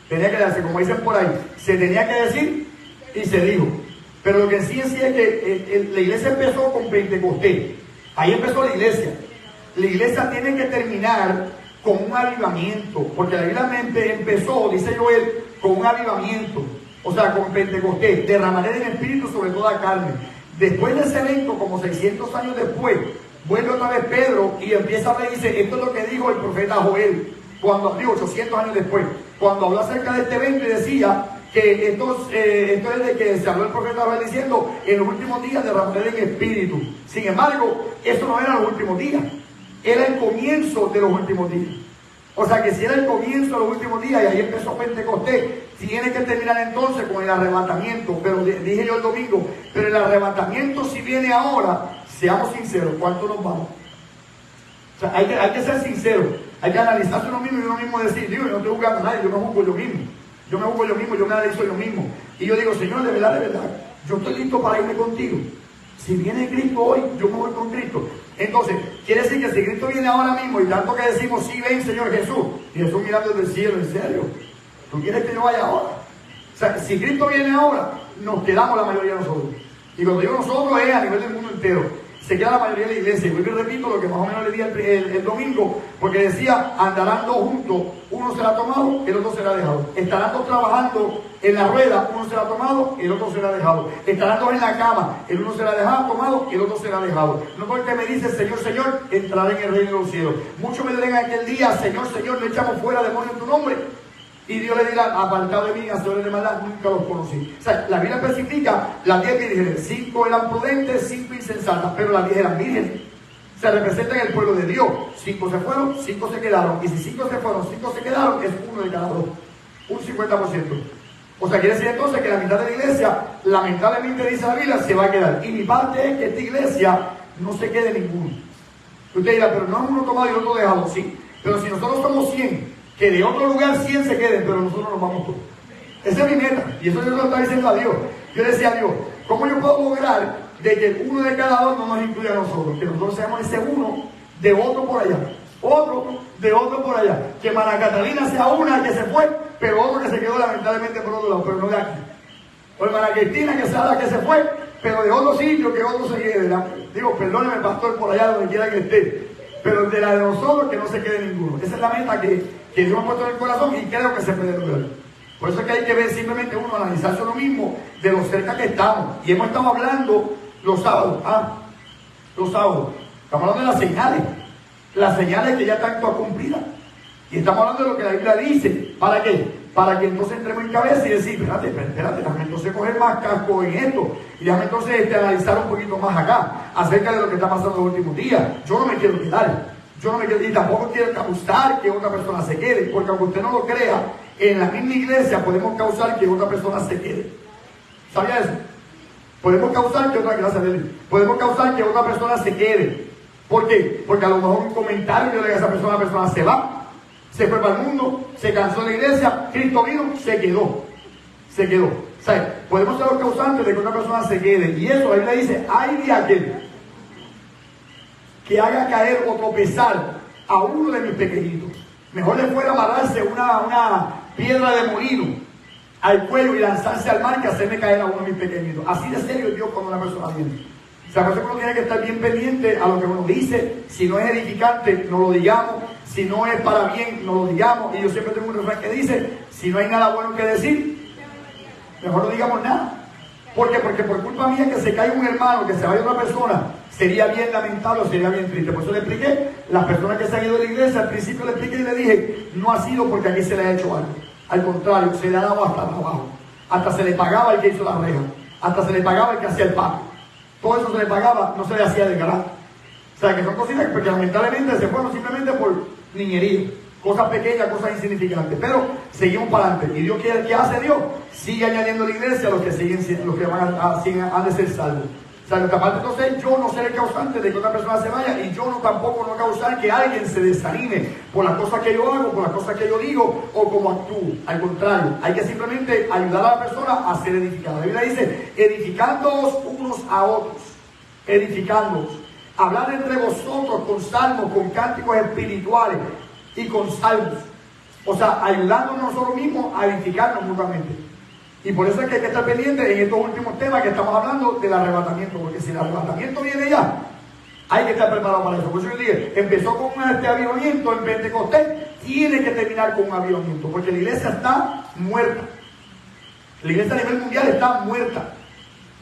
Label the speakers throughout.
Speaker 1: Tenía que darse, como dicen por ahí, se tenía que decir y se dijo. Pero lo que sí es que la iglesia empezó con Pentecostés. Ahí empezó la iglesia. La iglesia tiene que terminar con un avivamiento, porque la Biblia empezó, dice Joel, con un avivamiento, o sea, con Pentecostés, derramaré del Espíritu sobre toda carne. Después de ese evento, como 600 años después, vuelve otra vez Pedro y empieza a hablar y dice, esto es lo que dijo el profeta Joel, cuando dijo 800 años después, cuando habló acerca de este evento y decía que esto es de que se habló el profeta Joel diciendo, en los últimos días derramaré del Espíritu. Sin embargo, eso no era los últimos días, era el comienzo de los últimos días. O sea que si era el comienzo de los últimos días y ahí empezó Pentecostés, tiene que terminar entonces con el arrebatamiento. Pero dije yo el domingo, pero el arrebatamiento si viene ahora, seamos sinceros, ¿cuánto nos vamos? O sea, hay que ser sinceros, hay que analizarse uno mismo y uno mismo decir, digo, yo no estoy juzgando a nadie, yo me juzgo yo mismo. Yo me juzgo yo mismo, yo me analizo yo mismo. Y yo digo, Señor, de verdad, yo estoy listo para irme contigo. Si viene Cristo hoy, yo me voy con Cristo. Entonces, quiere decir que si Cristo viene ahora mismo y tanto que decimos, sí, ven Señor Jesús, y Jesús mirando desde el cielo, en serio, ¿tú quieres que yo vaya ahora? O sea, si Cristo viene ahora, nos quedamos la mayoría de nosotros. Y cuando digo nosotros es a nivel del mundo entero. Se queda la mayoría de la iglesia. Y vuelvo y repito lo que más o menos le di el domingo, porque decía, andarán dos juntos, uno será tomado, el otro será dejado. Estarán dos trabajando en la rueda, uno será tomado, el otro será dejado. Estarán dos en la cama, el uno será dejado, tomado, el otro será dejado. No porque me dice, Señor, Señor, entraré en el reino de los cielos. Muchos me dirán aquel día, Señor, Señor, no echamos fuera demonios en tu nombre. Y Dios le dirá, apartado de mí, hacedores de maldad, nunca los conocí. O sea, la Biblia especifica las 10 vírgenes, 5 eran prudentes, 5 insensatas, pero las 10 eran vírgenes. Se representan el pueblo de Dios. 5 se fueron, 5 se quedaron. Y si 5 se fueron, 5 se quedaron, es uno de cada dos. Un 50%. O sea, quiere decir entonces que la mitad de la iglesia, lamentablemente dice la Biblia, se va a quedar. Y mi parte es que esta iglesia no se quede ninguno. Usted dirá, pero no es uno tomado y otro dejado. Sí, pero si nosotros somos 100, que de otro lugar 100 se queden, pero nosotros nos vamos todos. Esa es mi meta, y eso yo lo estaba diciendo a Dios. Yo decía a Dios, ¿cómo yo puedo lograr de que uno de cada dos no nos incluya a nosotros? Que nosotros seamos ese uno de otro por allá, otro de otro por allá. Que María Catalina sea una que se fue, pero otro que se quedó lamentablemente por otro lado, pero no de aquí. O María Cristina que sea la que se fue, pero de otro sitio que otro se quede. Digo, perdóneme pastor por allá donde quiera que esté, pero de la de nosotros que no se quede ninguno. Esa es la meta que Dios me ha puesto en el corazón y creo que se puede lograr. Por eso es que hay que ver simplemente uno, analizarse uno mismo de lo cerca que estamos. Y hemos estado hablando los sábados. Los sábados. Estamos hablando de las señales. Las señales que ya están todas cumplidas. Y estamos hablando de lo que la Biblia dice. ¿Para qué? Para que entonces entremos en cabeza y decir, espérate, déjame entonces coger más casco en esto. Y déjame entonces analizar un poquito más acá acerca de lo que está pasando en los últimos días. Yo no me quiero quedar. Yo no me quiero, y tampoco quiero causar que otra persona se quede, porque aunque usted no lo crea, en la misma iglesia podemos causar que otra persona se quede. ¿Sabía eso? Podemos causar que podemos causar que otra persona se quede. ¿Por qué? Porque a lo mejor un comentario de esa persona, la persona se va, se fue para el mundo, se cansó de la iglesia, Cristo vino, se quedó. O sea, podemos ser los causantes de que una persona se quede. Y eso la Biblia dice, hay de aquel que haga caer o tropezar a uno de mis pequeñitos. Mejor le fuera amarrarse una piedra de molino al cuello y lanzarse al mar que hacerme caer a uno de mis pequeñitos. Así de serio es Dios cuando una persona viene. O sea, por eso uno tiene que estar bien pendiente a lo que uno dice. Si no es edificante, no lo digamos. Si no es para bien, no lo digamos. Y yo siempre tengo un refrán que dice, si no hay nada bueno que decir, mejor no digamos nada. ¿Por qué? Porque por culpa mía que se caiga un hermano, que se vaya otra persona, sería bien lamentable o sería bien triste. Por eso le expliqué, las personas que se han ido de la iglesia, al principio le expliqué y le dije, no ha sido porque aquí se le ha hecho algo. Al contrario, se le ha dado hasta abajo. Hasta se le pagaba el que hizo la reja. Hasta se le pagaba el que hacía el patio. Todo eso se le pagaba, no se le hacía de gratis. O sea, que son cositas que lamentablemente se fueron simplemente por niñería. Cosas pequeñas, cosas insignificantes. Pero seguimos para adelante. Y Dios quiere, ¿qué hace Dios? Sigue añadiendo a la iglesia los que han de ser salvos. O sea, nuestra parte entonces yo no seré causante de que otra persona se vaya y yo tampoco no causar que alguien se desanime por las cosas que yo hago, por las cosas que yo digo o como actúo. Al contrario, hay que simplemente ayudar a la persona a ser edificada. La Biblia dice, edificándoos unos a otros, edificándoos. Hablar entre vosotros con salmos, con cánticos espirituales y con salmos. O sea, ayudándonos nosotros mismos a edificarnos mutuamente. Y por eso es que hay que estar pendiente en estos últimos temas que estamos hablando del arrebatamiento, porque si el arrebatamiento viene ya, hay que estar preparado para eso. Por eso yo dije, empezó con este avivamiento en Pentecostés, tiene que terminar con un avivamiento, porque la iglesia está muerta. La iglesia a nivel mundial está muerta.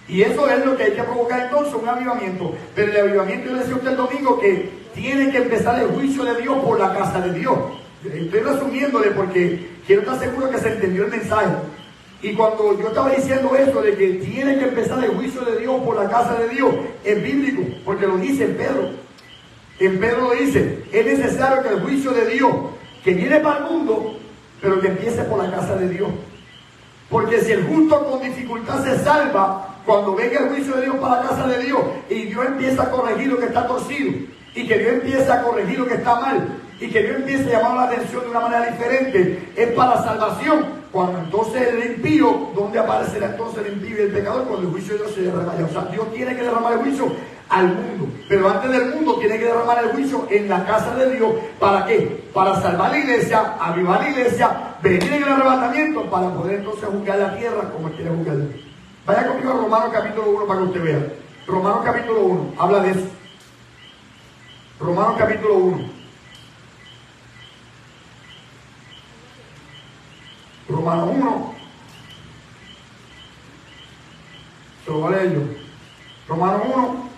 Speaker 1: Y eso es lo que hay que provocar entonces, un avivamiento. Pero el avivamiento, yo le decía a usted el domingo, que tiene que empezar el juicio de Dios por la casa de Dios. Estoy resumiéndole porque quiero estar seguro que se entendió el mensaje. Y cuando yo estaba diciendo eso de que tiene que empezar el juicio de Dios por la casa de Dios, es bíblico, porque lo dice en Pedro. En Pedro lo dice, es necesario que el juicio de Dios, que viene para el mundo, pero que empiece por la casa de Dios. Porque si el justo con dificultad se salva, cuando venga el juicio de Dios para la casa de Dios, y Dios empieza a corregir lo que está torcido, y que Dios empieza a corregir lo que está mal, y que Dios empiece a llamar la atención de una manera diferente, es para salvación. Cuando entonces el impío, ¿dónde aparecerá entonces el impío y el pecador? Cuando el juicio de Dios se derrama. O sea, Dios tiene que derramar el juicio al mundo, pero antes del mundo tiene que derramar el juicio en la casa de Dios. ¿Para qué? Para salvar la iglesia, avivar la iglesia, venir en el arrebatamiento, para poder entonces juzgar la tierra como Él quiere juzgarla. Vaya conmigo a Romanos capítulo 1 para que usted vea. Romanos capítulo 1, habla de eso. Romanos capítulo 1. Romanos 1, se lo voy a leer yo. Romanos 1,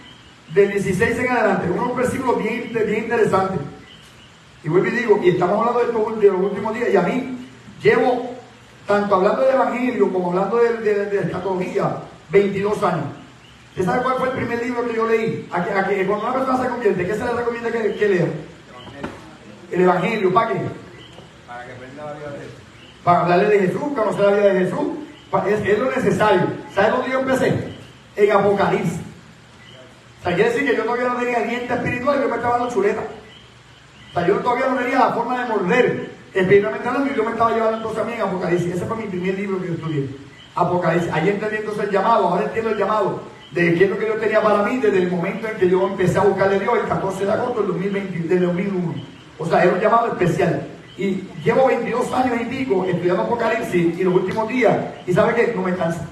Speaker 1: del 16 en adelante, unos versículos bien interesantes. Y vuelvo y digo, y estamos hablando de los últimos días, y a mí llevo, tanto hablando del Evangelio como hablando de escatología, 22 años. ¿Usted sabe cuál fue el primer libro que yo leí? Cuando una persona se convierte, ¿qué se le recomienda que lea? El Evangelio, ¿para qué?
Speaker 2: Para que aprenda la vida de Jesús.
Speaker 1: Para hablarle de Jesús, conocer la vida de Jesús, es lo necesario. ¿Sabes dónde yo empecé? En Apocalipsis. O sea, quiere decir que yo todavía no tenía diente espiritual y yo me estaba dando chuleta. O sea, yo todavía no tenía la forma de morder espiritualmente hablando, y yo me estaba llevando entonces a mí en Apocalipsis. Ese fue mi primer libro que yo estudié. Apocalipsis. Ahí entendí entonces el llamado, ahora entiendo el llamado de qué es lo que Dios tenía para mí desde el momento en que yo empecé a buscarle a Dios, el 14 de agosto del 2001. O sea, era un llamado especial. Y llevo 22 años y pico estudiando Apocalipsis y los últimos días, y ¿sabe qué? No me cansa.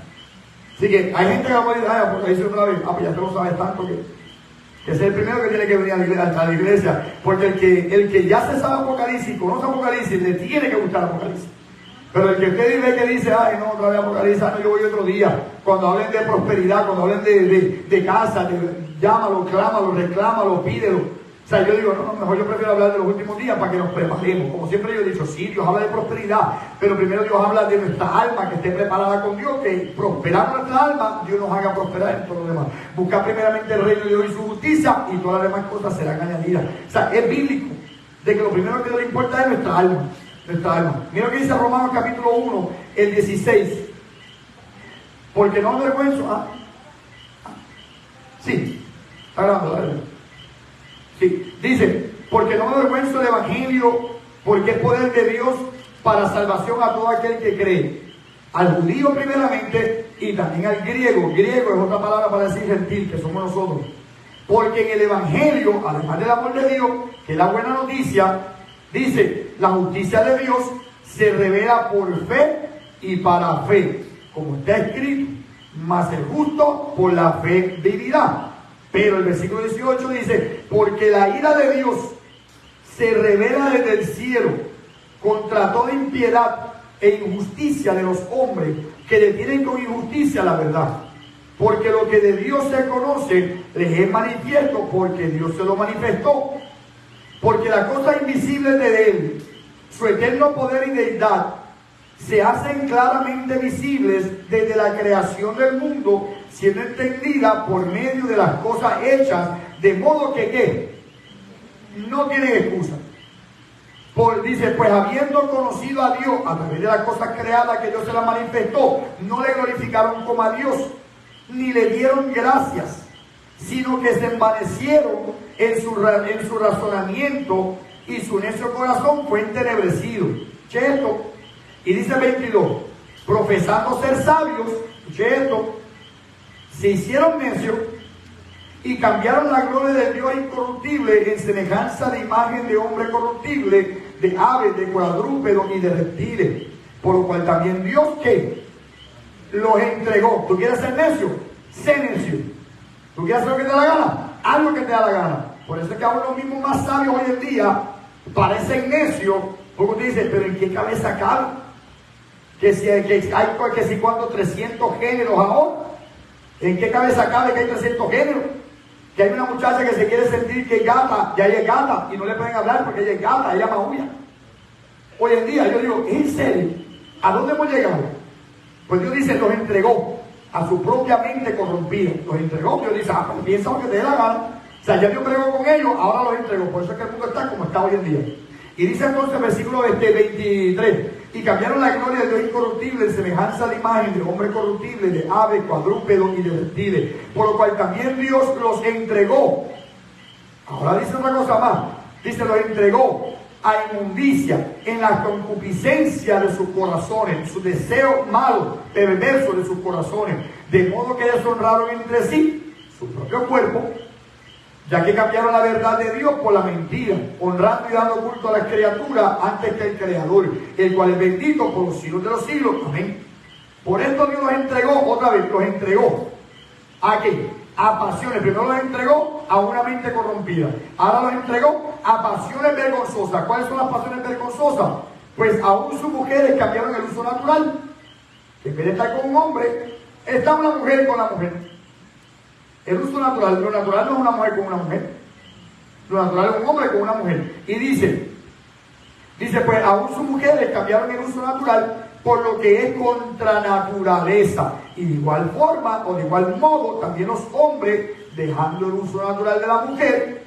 Speaker 1: Así que hay gente que va a decir, ay, Apocalipsis otra vez, pues ya tú lo sabes tanto que ese es el primero que tiene que venir a la iglesia, porque el que ya se sabe Apocalipsis, conoce Apocalipsis, le tiene que gustar Apocalipsis. Pero el que usted ve que dice, ay, no, otra vez Apocalipsis, no, yo voy otro día, cuando hablen de prosperidad, cuando hablen de casa, llámalo, clámalo, reclámalo, pídelo. O sea, yo digo, no, mejor yo prefiero hablar de los últimos días para que nos preparemos. Como siempre yo he dicho, sí, Dios habla de prosperidad, pero primero Dios habla de nuestra alma, que esté preparada con Dios, que prosperando nuestra alma, Dios nos haga prosperar en todo lo demás. Buscar primeramente el reino de Dios y su justicia, y todas las demás cosas serán añadidas. O sea, es bíblico, de que lo primero que Dios le importa es nuestra alma. Nuestra alma. Mira lo que dice Romanos capítulo 1, el 16. Porque no me avergüenzo. Sí, está grabando, dale. Sí, dice, porque no me avergüenzo del Evangelio, porque es poder de Dios para salvación a todo aquel que cree. Al judío primeramente y también al griego. Griego es otra palabra para decir gentil, que somos nosotros. Porque en el Evangelio, además del amor de Dios, que es la buena noticia, dice, la justicia de Dios se revela por fe y para fe, como está escrito, mas el justo por la fe vivirá. Pero el versículo 18 dice, porque la ira de Dios se revela desde el cielo contra toda impiedad e injusticia de los hombres que detienen con injusticia la verdad. Porque lo que de Dios se conoce les es manifiesto, porque Dios se lo manifestó. Porque las cosas invisibles de Él, su eterno poder y deidad, se hacen claramente visibles desde la creación del mundo, siendo entendida por medio de las cosas hechas, de modo que ¿qué? No tienen excusa. Dice, pues habiendo conocido a Dios a través de las cosas creadas que Dios se las manifestó, no le glorificaron como a Dios, ni le dieron gracias, sino que se envanecieron en su razonamiento, y su necio corazón fue entenebrecido. Cheto. Y dice 22, profesando ser sabios, cheto, se hicieron necios y cambiaron la gloria del Dios incorruptible en semejanza de imagen de hombre corruptible, de aves, de cuadrúpedos y de reptiles. Por lo cual también Dios, ¿qué? Los entregó. ¿Tú quieres ser necio? Sé necio. ¿Tú quieres hacer lo que te da la gana? Haz lo que te da la gana. Por eso es que aún los mismos más sabios hoy en día parecen necios, porque usted dice, pero ¿en qué cabeza cabe? Que si hay cuánto 300 géneros ahora. ¿En qué cabeza cabe que hay 300 géneros? Que hay una muchacha que se quiere sentir que es gata, ya ella es gata, y no le pueden hablar porque ella es gata, ella maulla. Hoy en día yo digo, ¿en serio? ¿A dónde hemos llegado? Pues Dios dice, los entregó a su propia mente corrompida. Los entregó, Dios dice, pues piensa lo que te dé la gana. O sea, ya Dios pregó con ellos, ahora los entregó. Por eso es que el mundo está como está hoy en día. Y dice entonces el versículo 23, y cambiaron la gloria de Dios incorruptible en semejanza de imagen de hombre corruptible, de aves, cuadrúpedos y de reptiles, por lo cual también Dios los entregó. Ahora dice otra cosa más, dice, los entregó a inmundicia en la concupiscencia de sus corazones, sus deseos malos, perversos de sus corazones, de modo que deshonraron entre sí su propio cuerpo, ya que cambiaron la verdad de Dios por la mentira, honrando y dando culto a la criatura antes que el Creador, el cual es bendito por los siglos de los siglos. Amén. Por esto Dios los entregó, otra vez, los entregó. ¿A qué? A pasiones. Primero los entregó a una mente corrompida. Ahora los entregó a pasiones vergonzosas. ¿Cuáles son las pasiones vergonzosas? Pues aún sus mujeres cambiaron el uso natural. En vez de estar con un hombre, está una mujer con la mujer. El uso natural, lo natural no es una mujer con una mujer. Lo natural es un hombre con una mujer. Y dice, pues aún sus mujeres cambiaron el uso natural por lo que es contra naturaleza. Y de igual forma, o de igual modo, también los hombres, dejando el uso natural de la mujer,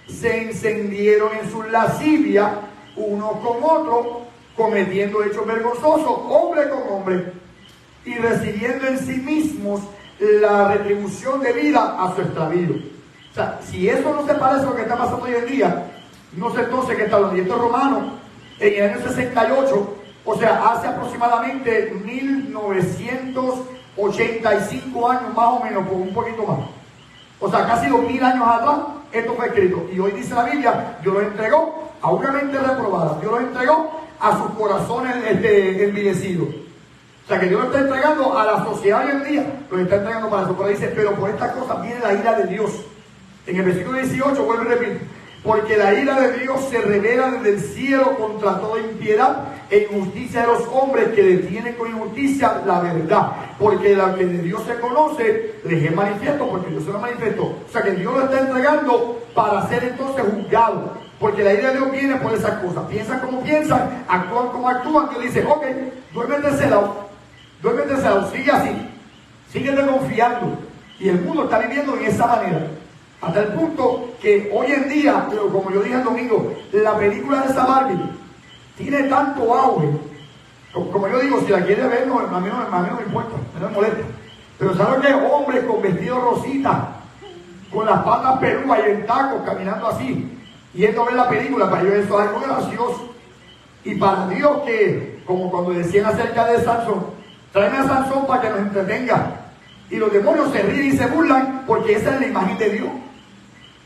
Speaker 1: se encendieron en su lascivia, uno con otro, cometiendo hechos vergonzosos, hombre con hombre, y recibiendo en sí mismos la retribución de vida a su extravío. O sea, si eso no se parece a lo que está pasando hoy en día, no sé entonces qué está hablando. Y esto es Romano, en el año 68, o sea, hace aproximadamente 1985 años más o menos, por un poquito más. O sea, casi 2000 años atrás, esto fue escrito. Y hoy dice la Biblia, Dios lo entregó a una mente reprobada. Dios lo entregó a sus corazones envilecidos. O sea, que Dios lo está entregando a la sociedad hoy en día, lo está entregando para eso. Pero dice, pero por estas cosas viene la ira de Dios. En el versículo 18, vuelvo y repito, porque la ira de Dios se revela desde el cielo contra toda impiedad e injusticia de los hombres que detienen con injusticia la verdad. Porque la que de Dios se conoce, les es manifiesto, porque Dios se lo manifestó. O sea, que Dios lo está entregando para ser entonces juzgado. Porque la ira de Dios viene por esas cosas. Piensan como piensan, actúan como actúan. Dios dice, ok, duerme de ese lado. Duérmete, sigue así, sigue confiando. Y el mundo está viviendo en esa manera. Hasta el punto que hoy en día, como yo dije el domingo, la película de esa Barbie tiene tanto auge. Como yo digo, si la quiere ver, no, a mí no me importa, no me molesta. Pero ¿sabes qué? Hombres con vestido rosita, con las patas pelúas y en tacos, caminando así, yendo a ver la película. Para ellos eso es algo gracioso. Y para Dios, que como cuando decían acerca de Sansón, tráeme a Sansón para que nos entretenga. Y los demonios se ríen y se burlan porque esa es la imagen de Dios.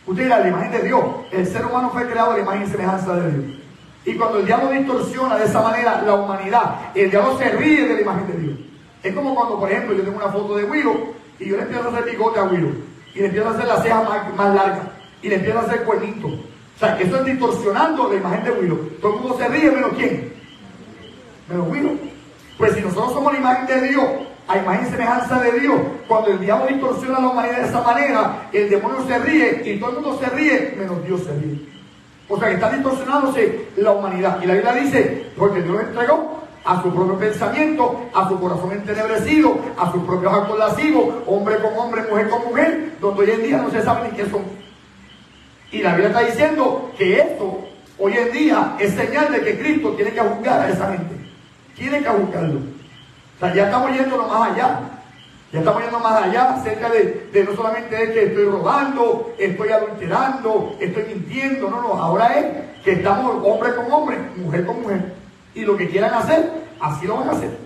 Speaker 1: Usted dirá, la imagen de Dios. El ser humano fue creado a la imagen y semejanza de Dios. Y cuando el diablo distorsiona de esa manera la humanidad, el diablo se ríe de la imagen de Dios. Es como cuando, por ejemplo, yo tengo una foto de Willow y yo le empiezo a hacer bigote a Willow. Y le empiezo a hacer las cejas más largas. Y le empiezo a hacer cuernitos. O sea, eso es distorsionando la imagen de Willow. Todo el mundo se ríe, menos ¿quién? Menos Willow. Pues si nosotros somos la imagen de Dios, a imagen y semejanza de Dios, cuando el diablo distorsiona la humanidad de esa manera, el demonio se ríe y todo el mundo se ríe, menos Dios se ríe. O sea que está distorsionándose la humanidad. Y la Biblia dice, porque Dios lo entregó a su propio pensamiento, a su corazón entenebrecido, a sus propios actos lascivos, hombre con hombre, mujer con mujer, donde hoy en día no se sabe ni qué son. Y la Biblia está diciendo que esto, hoy en día, es señal de que Cristo tiene que juzgar a esa gente. Tiene que juzgarlo. O sea, ya estamos yendo más allá. Ya estamos yendo más allá acerca de no solamente es que estoy robando, estoy adulterando, estoy mintiendo. No, ahora es que estamos hombre con hombre, mujer con mujer. Y lo que quieran hacer, así lo van a hacer.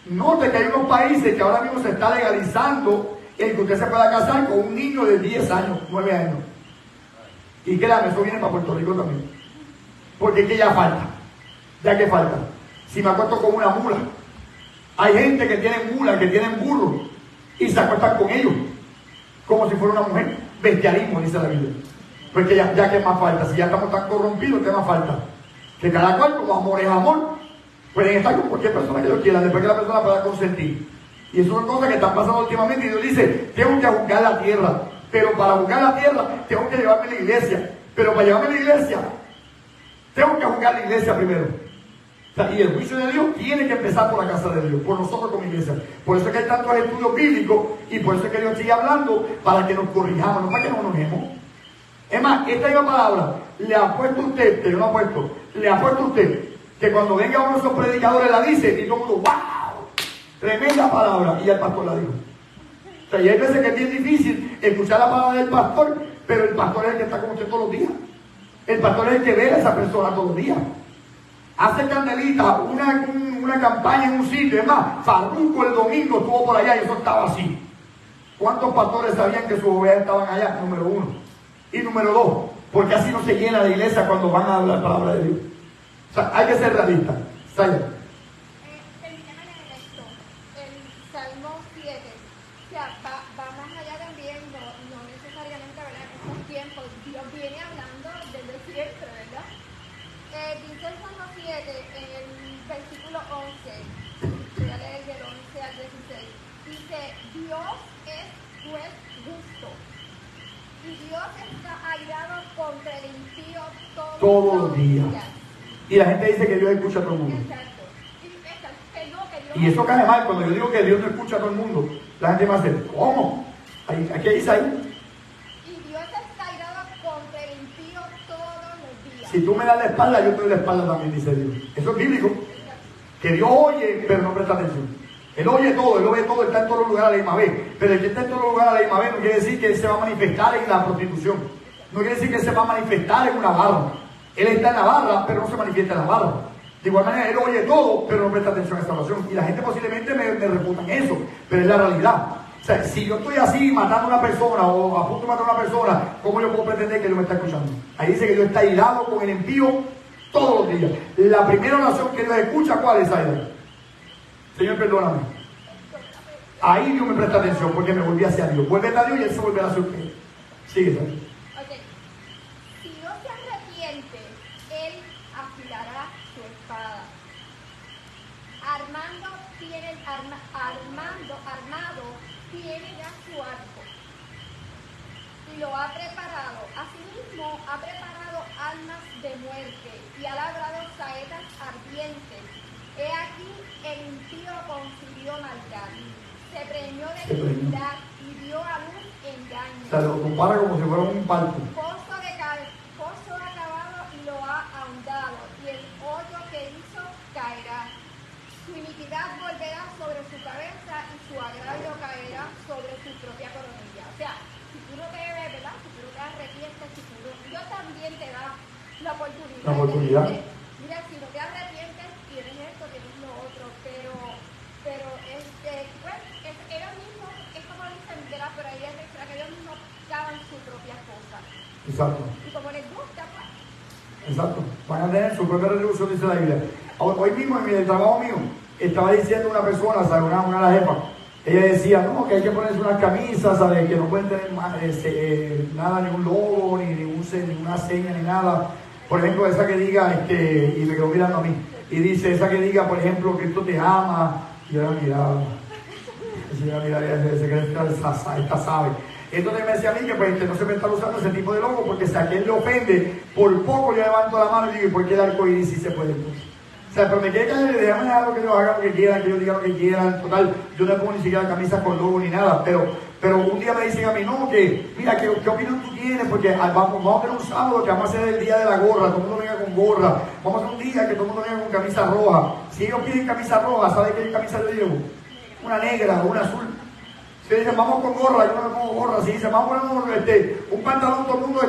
Speaker 1: Note que hay unos países que ahora mismo se está legalizando el que usted se pueda casar con un niño de 10 años, 9 años. Y créanme, eso viene para Puerto Rico también. porque es que ya falta. Ya que falta. Si me acuesto con una mula, hay gente que tiene mulas, que tienen burros, y se acuestan con ellos, como si fuera una mujer. Bestialismo, dice la Biblia. Porque ya que más falta, si ya estamos tan corrompidos, ¿qué más falta? Que cada cual, como amor es amor, pueden estar con cualquier persona que ellos quieran, después que la persona pueda consentir. Y eso son cosas que están pasando últimamente, y Dios dice, tengo que juzgar la tierra, pero para juzgar la tierra, tengo que llevarme a la iglesia, pero para llevarme a la iglesia, tengo que juzgar la iglesia primero. O sea, y el juicio de Dios tiene que empezar por la casa de Dios, por nosotros como iglesia. Por eso es que hay tantos estudios bíblicos, y por eso es que Dios sigue hablando, para que nos corrijamos, no para que no nos enojemos. Es más, esta misma palabra, le apuesto a usted, que yo no apuesto, le apuesto a usted, que cuando venga uno de esos predicadores la dice, y todo el mundo, ¡wow! Tremenda palabra, y ya el pastor la dijo. O sea, y hay veces que es bien difícil escuchar la palabra del pastor, pero el pastor es el que está con usted todos los días. El pastor es el que ve a esa persona todos los días. Hace Candelita una campaña en un sitio, es más, Farruco el domingo estuvo por allá y eso estaba así. ¿Cuántos pastores sabían que sus ovejas estaban allá? Número uno. Y número dos, porque así no se llena la iglesia cuando van a hablar la palabra de Dios. O sea, hay que ser realista. Saya.
Speaker 3: Permítame leer esto. El Salmo 7. O sea, va más allá también, no necesariamente, ¿verdad? En estos tiempos, Dios viene hablando desde siempre, ¿verdad? Dice el Salmo 7, en el versículo 11, voy a leer del 11 al 16. Dice, Dios es juez justo. Y Dios está airado contra el impío
Speaker 1: todos los días. Y la gente dice que Dios escucha a todo el mundo.
Speaker 3: Exacto.
Speaker 1: Y eso cae mal. Cuando yo digo que Dios no escucha a todo el mundo, la gente me hace, ¿cómo? Aquí dice ahí.
Speaker 3: Y Dios está airado contra el impío todos los días.
Speaker 1: Si tú me das la espalda, yo te doy la espalda también, dice Dios. Eso es bíblico. Que Dios oye, pero no presta atención. Él oye todo, él lo ve todo, está en todos los lugares a la misma vez. Pero el que está en todos los lugares a la misma vez no quiere decir que él se va a manifestar en la prostitución. No quiere decir que él se va a manifestar en una barra. Él está en la barra, pero no se manifiesta en la barra. De igual manera, él oye todo, pero no presta atención a esta oración. Y la gente posiblemente me refutan eso, pero es la realidad. O sea, si yo estoy así matando a una persona o a punto de matar a una persona, ¿cómo yo puedo pretender que Dios me está escuchando? Ahí dice que Dios está airado con el impío todos los días. La primera oración que Dios escucha, ¿cuál es, Aida? Señor, perdóname. Ahí Dios me presta atención porque me volví hacia Dios. Vuelve a Dios y Él se volverá hacia usted. Sigue, ¿sabes?
Speaker 3: Okay. Si no se arrepiente, Él afilará su espada. Armado tiene ya su arco. Y lo ha preparado. Asimismo, ha preparado armas de muerte y ha labrado saetas ardientes. He aquí el impío concibió maldad. Se preñó de iniquidad y dio a luz engaño.
Speaker 1: O sea, lo compara como si fuera un parto.
Speaker 3: Pozo acabado y lo ha ahondado, y el hoyo que hizo caerá. Su iniquidad volverá sobre su cabeza y su agravio caerá sobre su propia coronilla. O sea, si tú no te ves, ¿verdad? Si tú no te arrepientes, Dios también te da la oportunidad.
Speaker 1: La oportunidad.
Speaker 3: Mira, si no te arrepientes, tienes esto, tienes lo otro, pero pues, ellos mismos, es como dicen, ¿verdad? Pero ahí es extra, que ellos mismos cavan su propia cosa.
Speaker 1: Exacto.
Speaker 3: Y como les gusta, pues.
Speaker 1: Exacto. Van a tener su propia retribución, dice la Biblia. Hoy mismo, en el trabajo mío, estaba diciendo una persona, ¿sabes? Una de las jefas, ella decía, no, que hay que ponerse unas camisas, ¿sabes? Que no pueden tener nada, ni un logo, ni una seña, ni nada. Por ejemplo, esa que diga, y me quedo mirando a mí, y dice, esa que diga, por ejemplo, Cristo te ama, y yo la miraba, se cree que esta sabe. Entonces me decía a mí que pues, no se me está usando ese tipo de logo, porque si a quien le ofende, por poco yo levanto la mano y digo, ¿y por qué el arco iris sí se puede poner? O sea, pero me quedé callado y déjame dejar que ellos hagan lo que quieran, que ellos digan lo que quieran. Total, yo no pongo ni siquiera camisas con logo ni nada, pero un día me dicen a mí, no, que mira, ¿qué opinión tú tienes? Porque vamos a tener un sábado que vamos a hacer el día de la gorra, todo el mundo venga con gorra, vamos a hacer un día que todo el mundo venga con camisa roja. Si ellos piden camisa roja, ¿sabes qué camisa yo llevo? Una negra o una azul. Si dicen, vamos con gorra, yo no me pongo gorra. Si dicen, vamos a poner un pantalón todo el mundo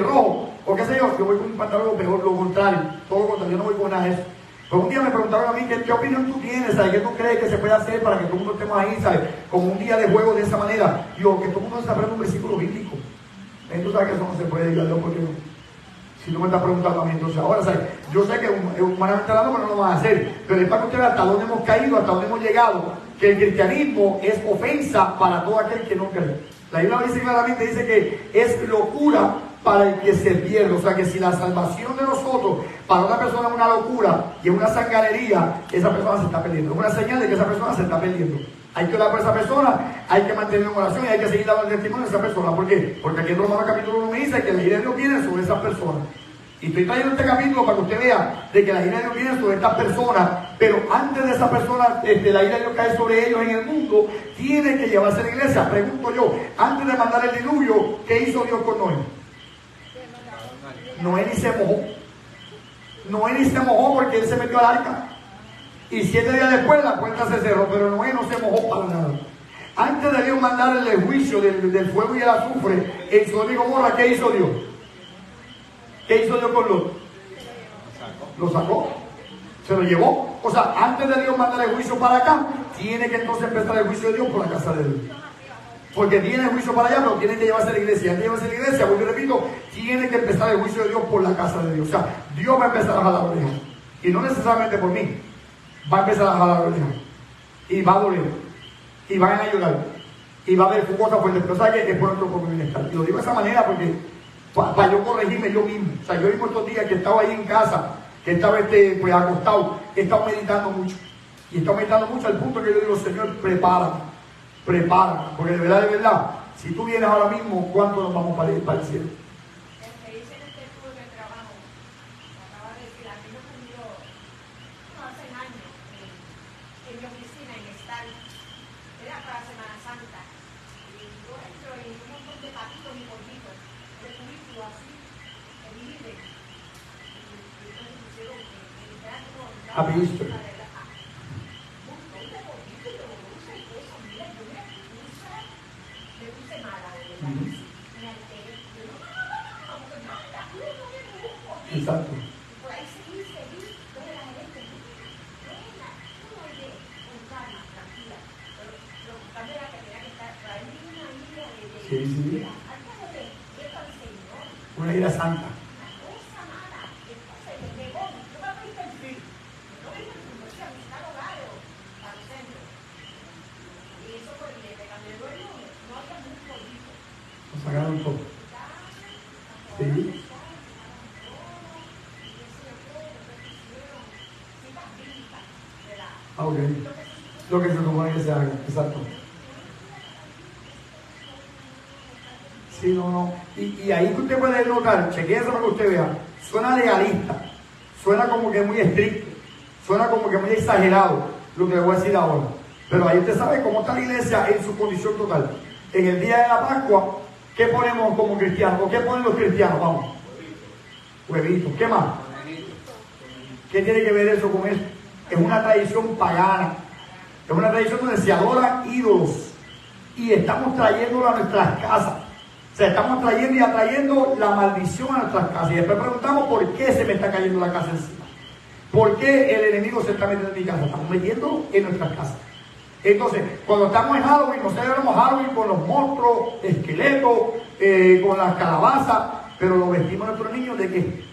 Speaker 1: rojo, o qué sé yo voy con un pantalón peor, lo contrario, todo lo contrario, yo no voy con nada de eso. Pero un día me preguntaron a mí, ¿qué opinión tú tienes? ¿Sabes? ¿Qué tú crees que se puede hacer para que todo el mundo estemos ahí, ¿sabes? Como un día de juego de esa manera. Yo, que todo el mundo se aprenda un versículo bíblico. Tú sabes que eso no se puede, yo porque no. O Si no me estás preguntando a mí, entonces ahora, ¿sabes? Yo sé que humanamente hablando, pero no lo van a hacer. Pero es para que ustedes hasta dónde hemos caído, hasta dónde hemos llegado, que el cristianismo es ofensa para todo aquel que no cree. La Biblia dice claramente, dice que es locura para el que se pierde. O sea que si la salvación de nosotros para una persona es una locura y es una sanganería, esa persona se está perdiendo. Es una señal de que esa persona se está perdiendo. Hay que orar por esa persona, hay que mantener en oración y hay que seguir dando el testimonio de esa persona. ¿Por qué? Porque aquí en Romanos capítulo 1 me dice que la ira de Dios viene sobre esas personas. Y estoy trayendo este capítulo para que usted vea de que la ira de Dios viene sobre estas personas, pero antes de esa persona, la ira de Dios cae sobre ellos en el mundo, tiene que llevarse a la iglesia. Pregunto yo, antes de mandar el diluvio, ¿qué hizo Dios con Noé? Noé ni se mojó. Noé ni se mojó porque él se metió al arca. Y 7 días después la puerta se cerró, pero Noé no se mojó para nada. Antes de Dios mandar el juicio del fuego y el azufre en Sodoma y Gomorra, ¿qué hizo Dios? ¿Qué hizo Dios con Lot? Lo sacó, se lo llevó. O sea, antes de Dios mandar el juicio para acá, tiene que entonces empezar el juicio de Dios por la casa de Dios. Porque tiene el juicio para allá, pero tiene que llevarse a la iglesia. Antes de llevarse a la iglesia, porque repito, tiene que empezar el juicio de Dios por la casa de Dios. O sea, Dios va a empezar a jalar orejas. Y no necesariamente por mí. Va a empezar a jalar orejas. Y va a doler. Y van a llorar. Y va a haber cosas fuertes. Pero ¿sabes qué? Es por nuestro propio bienestar. Y lo digo de esa manera porque para yo corregirme yo mismo. O sea, yo mismo estos días que estaba ahí en casa, que estaba pues acostado, he estado meditando mucho. Y he estado meditando mucho al punto que yo digo, Señor, prepara. Porque de verdad, si tú vienes ahora mismo, ¿cuánto nos vamos para ir para el cielo?
Speaker 4: El que dice en este curso de trabajo, acaba de decir, a mí me ocurrió hace años en mi oficina, en Estal, era para Semana Santa, y yo entro en un montón de patitos y pollitos, de cubículo así, en libre, y entonces pusieron el teatro,
Speaker 1: Happy Easter. Exacto. Sí. Una ira santa. Nos sacaron todo. Sí. Ok. Lo que se supone que se haga. Exacto. Sí, no. Y ahí que usted puede notar, chequéese para que usted vea, suena legalista, suena como que muy estricto, suena como que muy exagerado lo que le voy a decir ahora. Pero ahí usted sabe cómo está la iglesia en su condición total. En el día de la Pascua, ¿qué ponemos como cristianos? ¿O qué ponen los cristianos? Vamos. Huevitos. ¿Qué más? ¿Qué tiene que ver eso con eso? Es una tradición pagana. Es una tradición donde se adoran ídolos. Y estamos trayéndolo a nuestras casas. O sea, estamos trayendo y atrayendo la maldición a nuestras casas. Y después preguntamos por qué se me está cayendo la casa encima. ¿Por qué el enemigo se está metiendo en mi casa? Estamos metiendo en nuestras casas. Entonces, cuando estamos en Halloween, nos celebramos Halloween con los monstruos, esqueletos, con las calabazas, pero lo vestimos a nuestros niños de qué?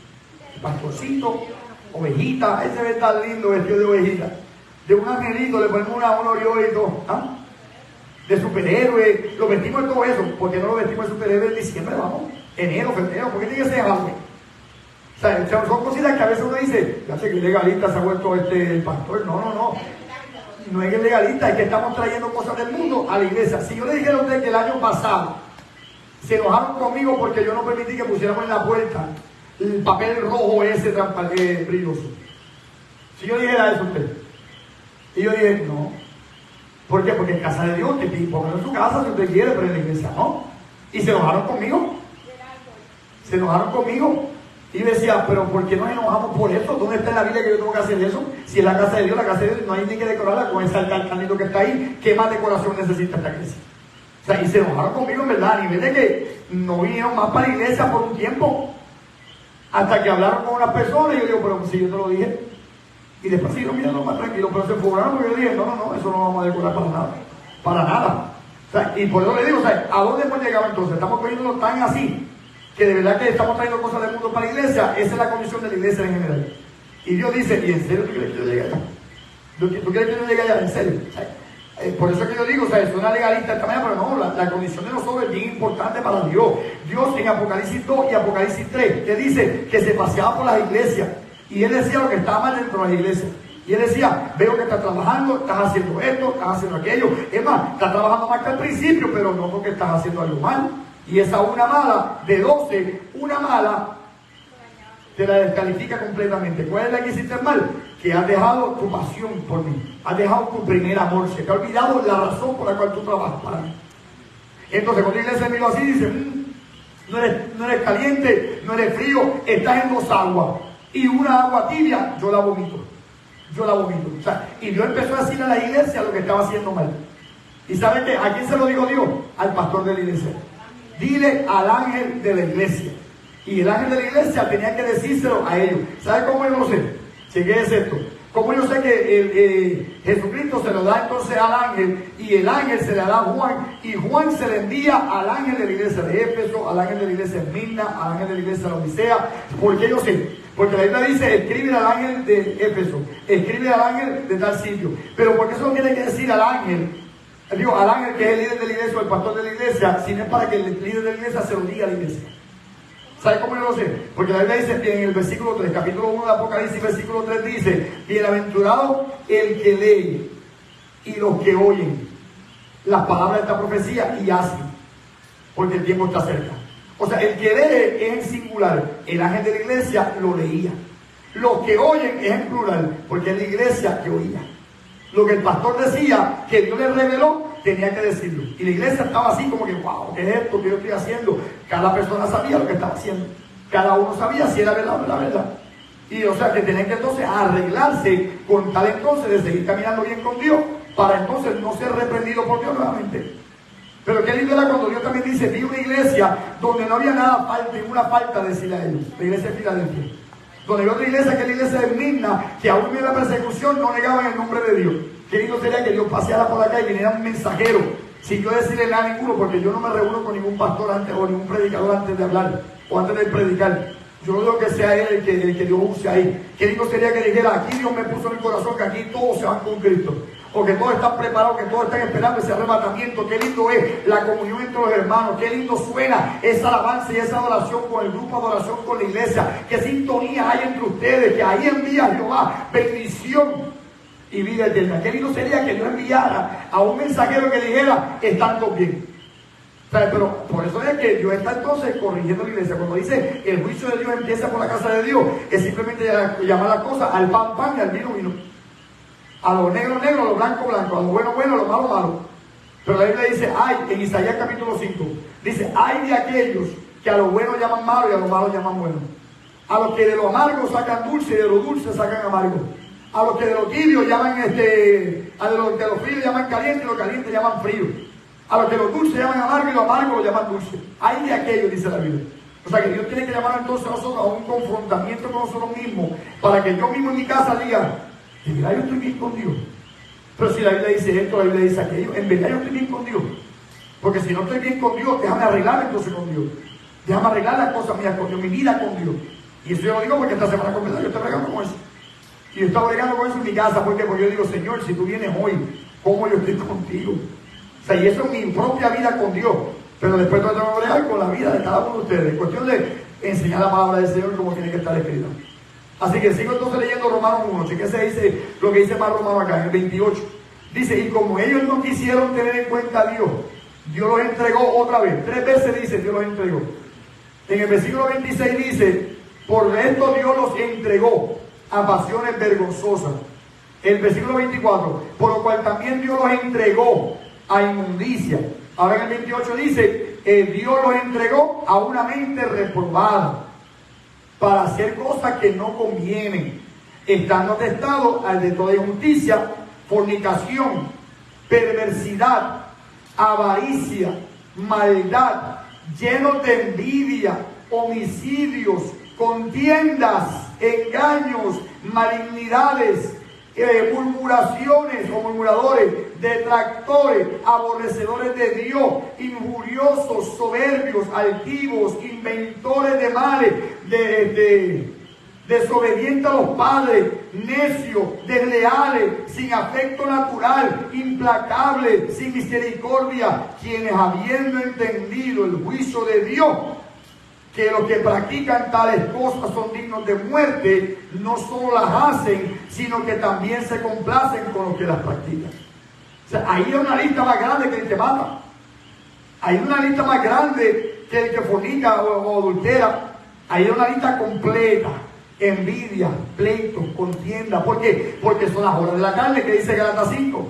Speaker 1: Pastorcito, ovejita, ese ve tan lindo vestido de ovejita. De un angelito le ponemos un oriolito, ¿ah? De superhéroe, lo vestimos de todo eso. ¿Por qué no lo vestimos de superhéroe en diciembre? Vamos, enero, febrero, ¿por qué tiene que ser Halloween? O sea, son cositas que a veces uno dice, ya sé que legalista se ha vuelto el pastor. No. No es que es legalista, es que estamos trayendo cosas del mundo a la iglesia. Si yo le dijera a usted que el año pasado se enojaron conmigo porque yo no permití que pusiéramos en la puerta el papel rojo ese brilloso. Si yo dijera eso a usted, y yo dije, no. ¿Por qué? Porque en casa de Dios, póngalo en su casa si usted quiere, pero en la iglesia no. Y se enojaron conmigo. Se enojaron conmigo. Y decía, pero ¿por qué nos enojamos por eso? ¿Dónde está en la Biblia que yo tengo que hacer eso? Si es la casa de Dios, no hay ni que decorarla con ese altar tan lindo que está ahí. ¿Qué más decoración necesita esta iglesia? O sea, y se enojaron conmigo en verdad, a nivel de que no vinieron más para la iglesia por un tiempo. Hasta que hablaron con unas personas y yo digo, pero si yo te lo dije. Y después siguieron mirando más tranquilos, pero se enfocaron porque yo dije, no, eso no vamos a decorar para nada. Para nada. O sea, y por eso le digo, o sea, ¿a dónde hemos llegado entonces? Estamos poniéndolo tan así que de verdad que estamos trayendo cosas del mundo para la iglesia, esa es la condición de la iglesia en general. Y Dios dice, ¿y en serio tú quieres que yo llegue allá? ¿Tú quieres que yo llegue allá? ¿En serio? Por eso es que yo digo, suena legalista esta mañana, pero no, la condición de nosotros es bien importante para Dios. Dios en Apocalipsis 2 y Apocalipsis 3, que dice que se paseaba por las iglesias, y Él decía lo que estaba mal dentro de las iglesias. Y Él decía, veo que estás trabajando, estás haciendo esto, estás haciendo aquello. Es más, estás trabajando más que al principio, pero no porque estás haciendo algo mal. Y esa una mala, de 12, una mala, te la descalifica completamente. ¿Cuál es la que hiciste mal? Que has dejado tu pasión por mí. Has dejado tu primer amor. Se te ha olvidado la razón por la cual tú trabajas para mí. Entonces, cuando la iglesia miró así, dice, no eres caliente, no eres frío, estás en 2 aguas. Y una agua tibia, yo la vomito. Yo la vomito. O sea, y Dios empezó a decirle a la iglesia lo que estaba haciendo mal. ¿Y saben qué? ¿A quién se lo dijo Dios? Al pastor de la iglesia. Dile al ángel de la iglesia. Y el ángel de la iglesia tenía que decírselo a ellos. ¿Sabe cómo yo lo sé? Chequé esto. Como yo sé que Jesucristo se lo da entonces al ángel, y el ángel se le da a Juan, y Juan se le envía al ángel de la iglesia de Éfeso, al ángel de la iglesia de Mirna, al ángel de la iglesia de Odisea. ¿Por qué yo sé? Porque la Biblia dice, escribe al ángel de Éfeso, escribe al ángel de tal sitio. Pero ¿por qué eso tiene que decir al ángel? Digo, al ángel que es el líder de la iglesia o el pastor de la iglesia, sino es para que el líder de la iglesia se lo diga a la iglesia. ¿Sabe cómo yo lo sé? Porque la Biblia dice en el versículo 3, capítulo 1 de Apocalipsis, versículo 3 dice, bienaventurado el que lee y los que oyen las palabras de esta profecía y hacen, porque el tiempo está cerca. O sea, el que lee es en singular, el ángel de la iglesia lo leía. Los que oyen es en plural, porque es la iglesia que oía. Lo que el pastor decía, que Dios le reveló, tenía que decirlo. Y la iglesia estaba así como que, wow, ¿qué es esto que yo estoy haciendo? Cada persona sabía lo que estaba haciendo. Cada uno sabía si era verdad o no era verdad. Y o sea que tenían que entonces arreglarse con tal entonces de seguir caminando bien con Dios, para entonces no ser reprendido por Dios nuevamente. Pero qué lindo era cuando Dios también dice, vi una iglesia donde no había nada falta, ninguna falta de decirle a ellos. La iglesia de Filadelfia. Donde hay otra iglesia, que es la iglesia de Mirna, que aún en la persecución no negaban el nombre de Dios. Qué lindo sería que Dios paseara por acá y viniera un mensajero, sin yo decirle nada a ninguno, porque yo no me reúno con ningún pastor antes o ningún predicador antes de hablar o antes de predicar. Yo no digo que sea él el que Dios use ahí. Qué lindo sería que dijera, aquí Dios me puso en el corazón que aquí todos se van con Cristo. O que todos están preparados, que todos están esperando ese arrebatamiento. Qué lindo es la comunión entre los hermanos. Qué lindo suena esa alabanza y esa adoración con el grupo de adoración con la iglesia. Qué sintonía hay entre ustedes, que ahí envía Jehová bendición y vida eterna. Qué lindo sería que Dios enviara a un mensajero que dijera, están todos bien. O sea, pero por eso es que Dios está entonces corrigiendo la iglesia. Cuando dice el juicio de Dios empieza por la casa de Dios, es simplemente llamar las cosas al pan pan y al vino vino. A lo negro negro, a lo blanco blanco, a lo bueno bueno, a lo malo malo. Pero la Biblia dice, ay, en Isaías capítulo 5, dice, ay de aquellos que a lo bueno llaman malo y a lo malo llaman bueno. A los que de lo amargo sacan dulce y de lo dulce sacan amargo. A los que de lo tibio llaman a los que de lo frío llaman caliente y lo caliente llaman frío. A los que lo dulce llaman amargo y lo amargo lo llaman dulce. Ay de aquellos, dice la Biblia. O sea que Dios tiene que llamar entonces a nosotros a un confrontamiento con nosotros mismos, para que yo mismo en mi casa diga, en verdad yo estoy bien con Dios. Pero si la Biblia dice esto, la Biblia dice aquello, en verdad yo estoy bien con Dios. Porque si no estoy bien con Dios, déjame arreglar entonces con Dios. Déjame arreglar las cosas mías con Dios, mi vida con Dios. Y eso yo lo digo porque esta semana con verdad yo estoy bregando con eso. Y yo estaba bregando con eso en mi casa, porque yo digo, Señor, si tú vienes hoy, ¿cómo yo estoy contigo? O sea, y eso es mi propia vida con Dios. Pero después tengo que bregar con la vida de cada uno de ustedes. Es cuestión de enseñar la palabra del Señor como tiene que estar escrita. Así que sigo entonces leyendo Romanos 1, chequense dice lo que dice más Romano acá, en el 28. Dice, y como ellos no quisieron tener en cuenta a Dios, Dios los entregó otra vez. 3 veces dice, Dios los entregó. En el versículo 26 dice, por esto Dios los entregó a pasiones vergonzosas. El versículo 24, por lo cual también Dios los entregó a inmundicia. Ahora en el 28 dice, Dios los entregó a una mente reprobada, para hacer cosas que no convienen, estando atestados al de toda injusticia, fornicación, perversidad, avaricia, maldad, llenos de envidia, homicidios, contiendas, engaños, malignidades, murmuraciones o murmuradores, detractores, aborrecedores de Dios, injuriosos, soberbios, altivos, inventores de males, desobedientes a los padres, necios, desleales, sin afecto natural, implacables, sin misericordia, quienes habiendo entendido el juicio de Dios, que los que practican tales cosas son dignos de muerte, no solo las hacen, sino que también se complacen con los que las practican. O sea, ahí hay una lista más grande que el que mata. Hay una lista más grande que el que fornica o adultera. Ahí hay una lista completa. Envidia, pleito, contienda. ¿Por qué? Porque son las obras de la carne, que dice Gálatas 5.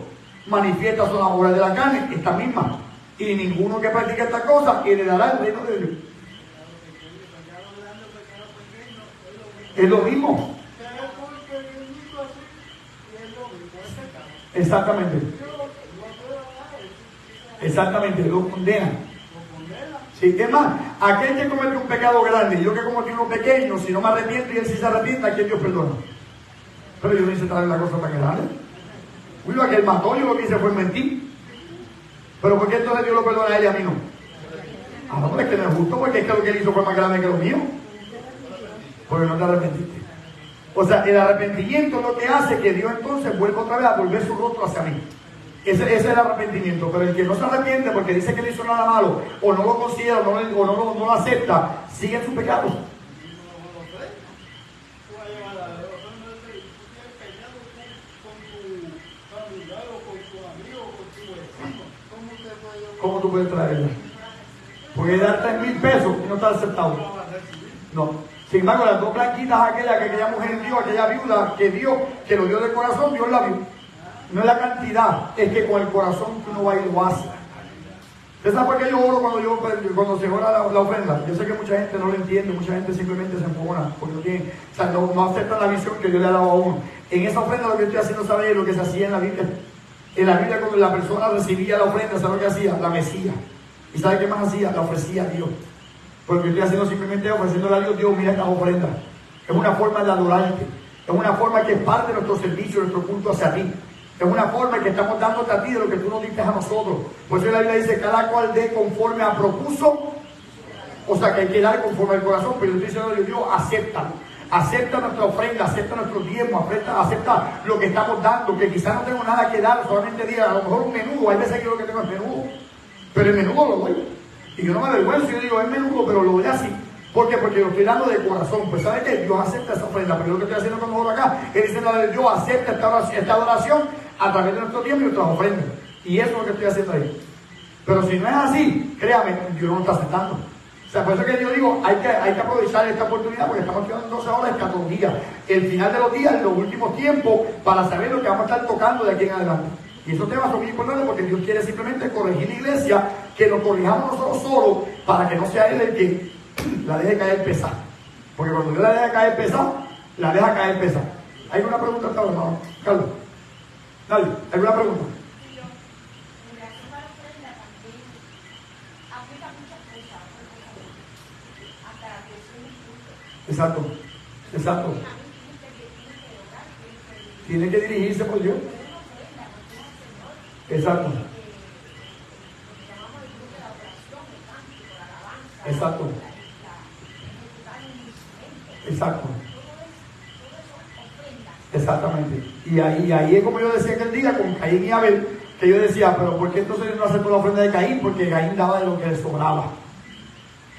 Speaker 1: Manifiestas son las obras de la carne, esta misma. Y ninguno que practique esta cosa heredará el reino de Dios. Es lo mismo. Exactamente. Exactamente, lo condenan. Sí, es más, aquel que comete un pecado grande, yo que cometí uno pequeño, si no me arrepiento y él sí se arrepienta, ¿a quién Dios perdona? Pero yo no hice traer la cosa tan grande. Uy, lo que él mató, yo lo que hice fue mentir. Pero ¿por qué entonces Dios lo perdona a él y a mí no? Ah, no, es que no es justo, porque es que lo que él hizo fue más grande que lo mío. Porque no te arrepentiste. O sea, el arrepentimiento es lo que hace que Dios entonces vuelva otra vez a volver su rostro hacia mí. Ese es el arrepentimiento. Pero el que no se arrepiente porque dice que le hizo nada malo, o no lo considera, o no lo acepta, sigue en su pecado. ¿Cómo tú puedes traerla? Porque dar 3,000 pesos y no está aceptado. No. Sin embargo, las dos blanquitas aquella mujer dio, aquella viuda que dio, que lo dio de corazón, Dios la vio. No es la cantidad, es que con el corazón tú no vas y lo haces. ¿Usted sabe por qué yo oro cuando se ora la ofrenda? Yo sé que mucha gente no lo entiende, mucha gente simplemente se enfogona, porque no acepta la visión que Dios le ha dado a uno. En esa ofrenda lo que estoy haciendo, ¿sabe? Es lo que se hacía en la Biblia. En la Biblia, cuando la persona recibía la ofrenda, ¿sabe lo que hacía? La mecía. ¿Y sabe qué más hacía? La ofrecía a Dios. Porque estoy haciendo simplemente ofreciéndole a Dios, Dios, mira esta ofrenda. Es una forma de adorarte. Es una forma que es parte de nuestro servicio, nuestro culto hacia ti. Es una forma que estamos dándote a ti de lo que tú nos diste a nosotros. Por eso la Biblia dice, cada cual dé conforme a propuso. O sea, que hay que dar conforme al corazón. Pero yo estoy diciendo, Dios, acéptalo. Acepta nuestra ofrenda, acepta nuestro diezmo, acepta lo que estamos dando, que quizás no tengo nada que dar, solamente diga, a lo mejor un menudo. Hay veces que yo lo que tengo es menudo. Pero el menudo lo doy. Y yo no me avergüenzo, yo digo, es menudo, pero lo doy así. ¿Por qué? Porque lo estoy dando de corazón. Pues ¿sabe qué? Dios acepta esa ofrenda. Pero lo que estoy haciendo con nosotros acá es diciendo a Dios, acepta esta adoración a través de nuestro tiempo y nuestras ofrendas. Y eso es lo que estoy haciendo ahí. Pero si no es así, créame, Dios no lo está aceptando. O sea, por eso que yo digo, hay que aprovechar esta oportunidad, porque estamos quedando 12 horas, 14 días. El final de los días, en los últimos tiempos, para saber lo que vamos a estar tocando de aquí en adelante. Y esos temas son muy importantes porque Dios quiere simplemente corregir la iglesia, que lo corrijamos nosotros solos, para que no sea Él el que la deje caer pesada. Porque cuando Dios la deja caer pesada, la deja caer pesada. ¿Hay alguna pregunta hasta ahora, hermano? Carlos. Dale, ¿alguna pregunta? Exacto, exacto. Tiene que dirigirse por Dios. Exacto. Exacto. Exacto. Exactamente. Y ahí es como yo decía aquel día con Caín y Abel, que yo decía, pero ¿por qué entonces no aceptó la ofrenda de Caín? Porque Caín daba de lo que le sobraba.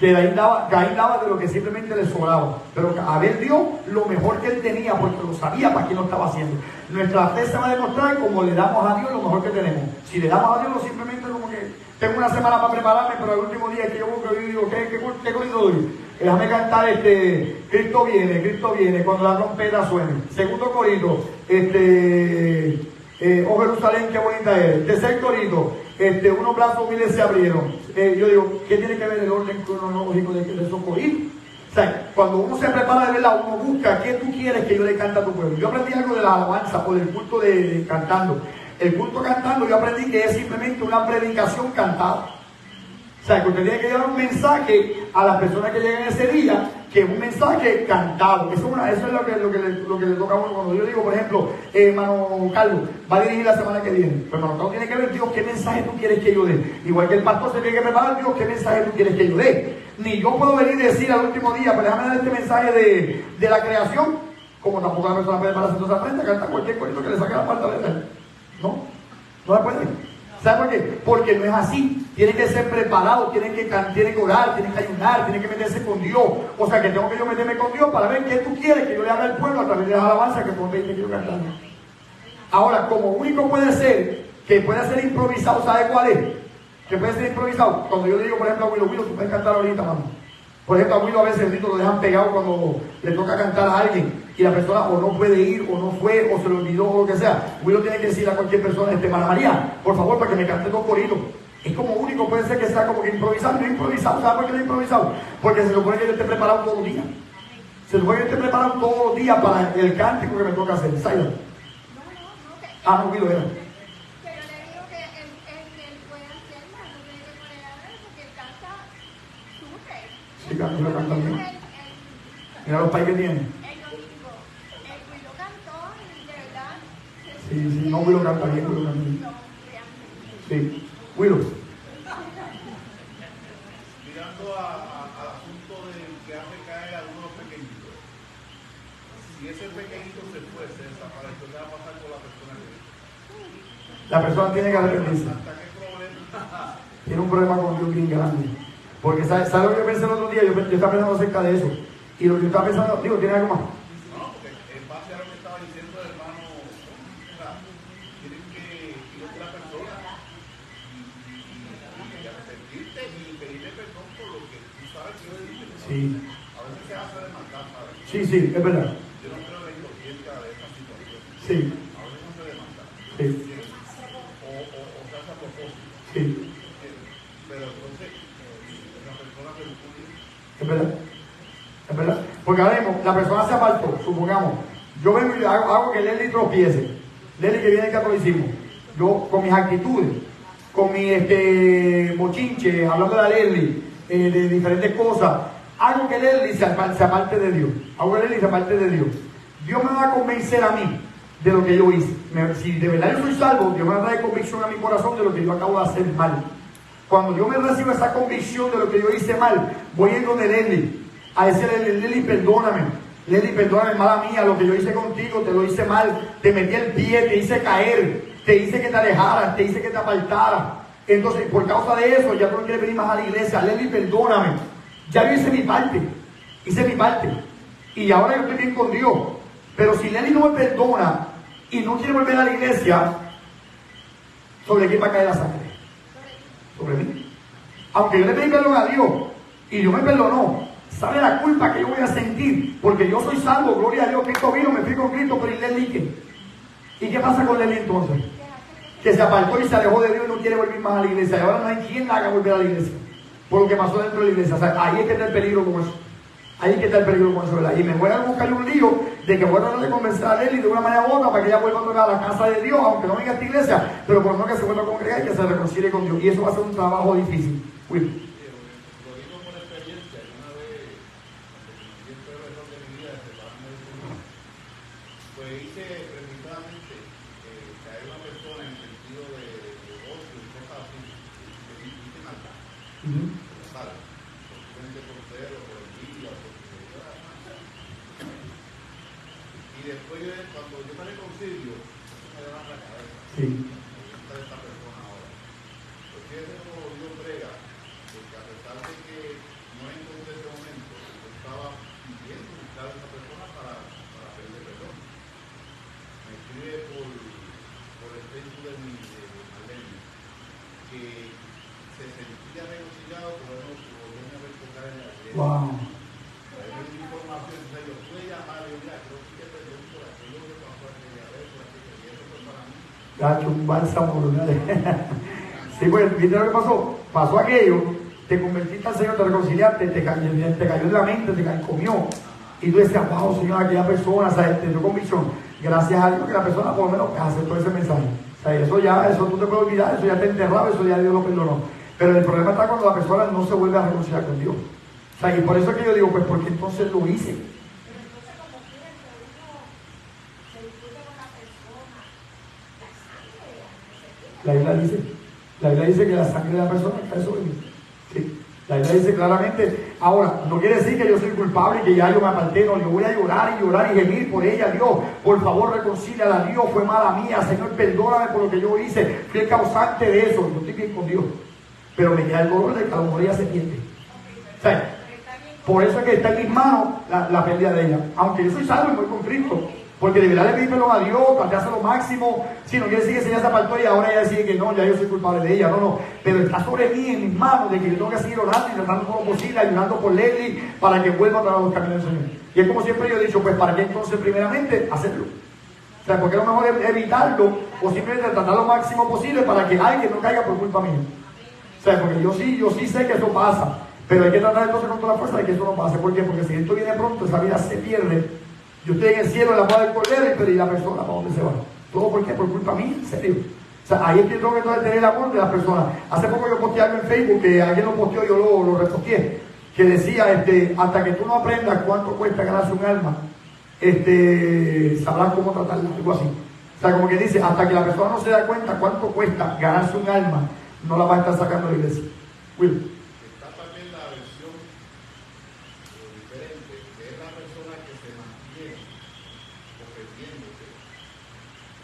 Speaker 1: Que Caín daba de lo que simplemente le sobraba. Pero Abel dio lo mejor que él tenía, porque lo sabía para qué lo estaba haciendo. Nuestra fe se va a demostrar como le damos a Dios lo mejor que tenemos. Si le damos a Dios, no simplemente como que tengo una semana para prepararme, pero el último día que yo busco, yo digo, ¿qué corrido doy? Déjame cantar Cristo viene, cuando la trompeta suene. Segundo corito, oh Jerusalén, qué bonita eres. Tercer corito, unos brazos humildes se abrieron. Yo digo, ¿qué tiene que ver el orden cronológico de esos coritos? O sea, cuando uno se prepara de verdad, uno busca qué tú quieres que yo le cante a tu pueblo. Yo aprendí algo de la alabanza o del culto de cantando. El culto cantando yo aprendí que es simplemente una predicación cantada. O sea, que usted tiene que llevar un mensaje a las personas que llegan ese día que un mensaje cantado. Eso es lo que le toca a uno. Cuando yo digo, por ejemplo, hermano Carlos va a dirigir la semana que viene, pero hermano Carlos tiene que ver, Dios, ¿qué mensaje tú quieres que yo dé? Igual que el pastor se tiene que preparar, Dios, ¿qué mensaje tú quieres que yo dé? Ni yo puedo venir y decir al último día, pues déjame dar este mensaje de la creación, como tampoco la persona puede pararse entonces frente a cantar cualquier corito que le saque la pantaleta. No la puede. ¿Sabe por qué? Porque no es así. Tiene que ser preparado, tiene que orar, tiene que ayunar, tiene que meterse con Dios. O sea que tengo que yo meterme con Dios para ver qué tú quieres que yo le haga al pueblo a través de las alabanzas que por 20 quiero cantar. Ahora, como único puede ser, que puede ser improvisado, ¿sabe cuál es? Que puede ser improvisado. Cuando yo le digo, por ejemplo, a Willow, tú puedes cantar ahorita, mano. Por ejemplo, a Willow a veces el grito lo dejan pegado cuando le toca cantar a alguien y la persona o no puede ir, o no fue, o se lo olvidó, o lo que sea. Willow tiene que decirle a cualquier persona, María María, por favor, para que me cante 2 coritos. Es como único, puede ser que sea como que improvisado. No improvisado, ¿sabe por qué no improvisado? Porque se supone que yo esté preparado todos los días. Se supone que yo esté preparado todos los días para el cántico que me toca hacer. ¿Sabes? No, Willow era.
Speaker 3: Pero le digo que él puede hacer más, no tiene que poner a ver porque él canta súper.
Speaker 1: Sí, lo canta bien. Mira los pais que tiene.
Speaker 3: El Willow cantó y de verdad.
Speaker 1: Sí, no, Willow canta bien, Willow canta bien. Sí, Willow.
Speaker 2: Mirando al asunto del que hace caer a algunos pequeñitos. Si ese pequeñito se fuese, desapareció, ¿qué va a pasar con la persona que
Speaker 1: La persona tiene que arrepentirse.
Speaker 2: ¿Hasta qué problema?
Speaker 1: Tiene un problema con Dios bien grande. Porque ¿sabe lo que yo pensé el otro día? Yo estaba pensando acerca de eso. Y lo que yo estaba pensando, digo, ¿tiene algo más?
Speaker 2: No, porque en base a lo que estaba diciendo el hermano, o sea, tienen que ir a la persona y arrepentirte y pedirle perdón por lo que tú sabes que es difícil.
Speaker 1: Sí.
Speaker 2: A veces se hace de maldad, ¿sabes?
Speaker 1: Sí, es verdad.
Speaker 2: Yo no creo en los cierta de esta situación.
Speaker 1: Sí.
Speaker 2: A veces no se demanda.
Speaker 1: Sí.
Speaker 2: O se hace a propósito.
Speaker 1: Sí.
Speaker 2: Pero entonces, la persona se lo puede.
Speaker 1: Es verdad. Es verdad. Porque ahora mismo, la persona se apartó, supongamos. Yo vengo y hago que Leslie tropiece. Leslie que viene del catolicismo. Yo, con mis actitudes, con mi mochinche, hablando de la Leslie, de diferentes cosas, hago que Leslie se aparte de Dios. Hago que Leslie se aparte de Dios. Dios me va a convencer a mí de lo que yo hice. Si de verdad yo soy salvo, Dios me va a traer convicción a mi corazón de lo que yo acabo de hacer mal. Cuando yo me recibo esa convicción de lo que yo hice mal, voy a ir donde Leslie a decirle, Leslie, perdóname, mala mía, lo que yo hice contigo, te lo hice mal, te metí el pie, te hice caer, te hice que te alejaras, te hice que te apartaras. Entonces, por causa de eso, ya tú no quieres venir más a la iglesia. Leslie, perdóname. Ya yo hice mi parte. Y ahora yo estoy bien con Dios. Pero si Leslie no me perdona y no quiere volver a la iglesia, ¿sobre quién va a caer la sangre? Sobre mí. Aunque yo le pedí perdón a Dios y Dios me perdonó, ¿sabe la culpa que yo voy a sentir? Porque yo soy salvo, gloria a Dios, Cristo vino, me fui con Cristo, pero ¿y Leslie qué? ¿Y qué pasa con Leslie entonces? Que se apartó y se alejó de Dios y no quiere volver más a la iglesia. Y ahora no hay quien la haga volver a la iglesia. Por lo que pasó dentro de la iglesia. O sea, ahí es que está el peligro con eso. Ahí es que está el peligro con eso, ¿verdad? Y me voy a buscar un lío de que voy a tratar de convencer a Leslie de una manera u otra para que ella vuelva a tocar a la casa de Dios, aunque no venga a esta iglesia, pero por lo menos que se vuelva a congregar y que se reconcilie con Dios. Y eso va a ser un trabajo difícil. Will.
Speaker 2: Y después, cuando yo me reconcilio, me da la cabeza.
Speaker 1: Sí.
Speaker 2: Está esta persona ahora. Porque es como Dios brega, porque a pesar de que no encontré ese momento, yo estaba pidiendo buscar a esa persona para pedirle perdón. Me escribe por el Facebook de Marlene, que se sentía reconciliado, pero no volvió a ver tocar en la iglesia.
Speaker 1: Wow.
Speaker 2: Información, entonces yo pude llamar y mira, creo que perdón por aquello que pasó aquella vez, por aquello, y eso fue para mí.
Speaker 1: Gacho, un bálsamo, ¿verdad? Sí, pues, ¿viste lo que pasó? Pasó aquello, te convertiste al Señor, te reconciliaste, te cayó en la mente, te comió. Y tú decías, wow, Señor, aquella persona, ¿sabes? Te dio convicción. Gracias a Dios que la persona por lo menos aceptó ese mensaje. O sea, eso tú te puedes olvidar, eso ya te enterraba, eso ya Dios lo perdonó. Pero el problema está cuando la persona no se vuelve a reconciliar con Dios. O sea, y por eso es que yo digo, pues, ¿por qué entonces lo hice?
Speaker 4: Pero entonces, como quieren que uno se discute con la persona, la sangre,
Speaker 1: La Biblia dice que la sangre de la persona cae sobre mí. Sí. La Biblia dice claramente. Ahora, no quiere decir que yo soy culpable y que ya yo me aparté. No, yo voy a llorar y gemir por ella. Dios, por favor, reconcíliala. Dios, fue mala mía. Señor, perdóname por lo que yo hice. Fui el causante de eso. Yo estoy bien con Dios. Pero me queda el dolor de que a lo mejor ella se pierde. O sea, por eso es que está en mis manos la pérdida de ella. Aunque yo soy salvo y voy con Cristo. Porque de verdad le pedí perdón a Dios, traté de hacer lo máximo. Si no quiere decir que ella se apartó y ahora ella decide que no, ya yo soy culpable de ella. No. Pero está sobre mí, en mis manos, de que yo tengo que seguir orando y tratando todo lo posible, ayudando por Leslie para que vuelva a los caminos del Señor. Y es como siempre yo he dicho, pues ¿para qué entonces primeramente hacerlo? O sea, porque es lo mejor evitarlo o simplemente tratar lo máximo posible para que alguien no caiga por culpa mía. O sea, porque yo sí sé que eso pasa. Pero hay que tratar entonces con toda la fuerza de que eso no pase. ¿Por qué? Porque si esto viene pronto, esa vida se pierde. Yo estoy en el cielo, en la paz del Cordero, y la persona, ¿para dónde se va? ¿Todo por qué? Por culpa mía, en serio. O sea, ahí es que tengo que tener el amor de las personas. Hace poco yo posteé algo en Facebook, que alguien lo posteó, yo lo reposteé, que decía, hasta que tú no aprendas cuánto cuesta ganarse un alma, sabrás cómo tratarla, algo así. O sea, como que dice, hasta que la persona no se da cuenta cuánto cuesta ganarse un alma, no la va a estar sacando de la iglesia. Will.
Speaker 2: Está también la versión diferente, que es la persona que se mantiene ofendiéndote,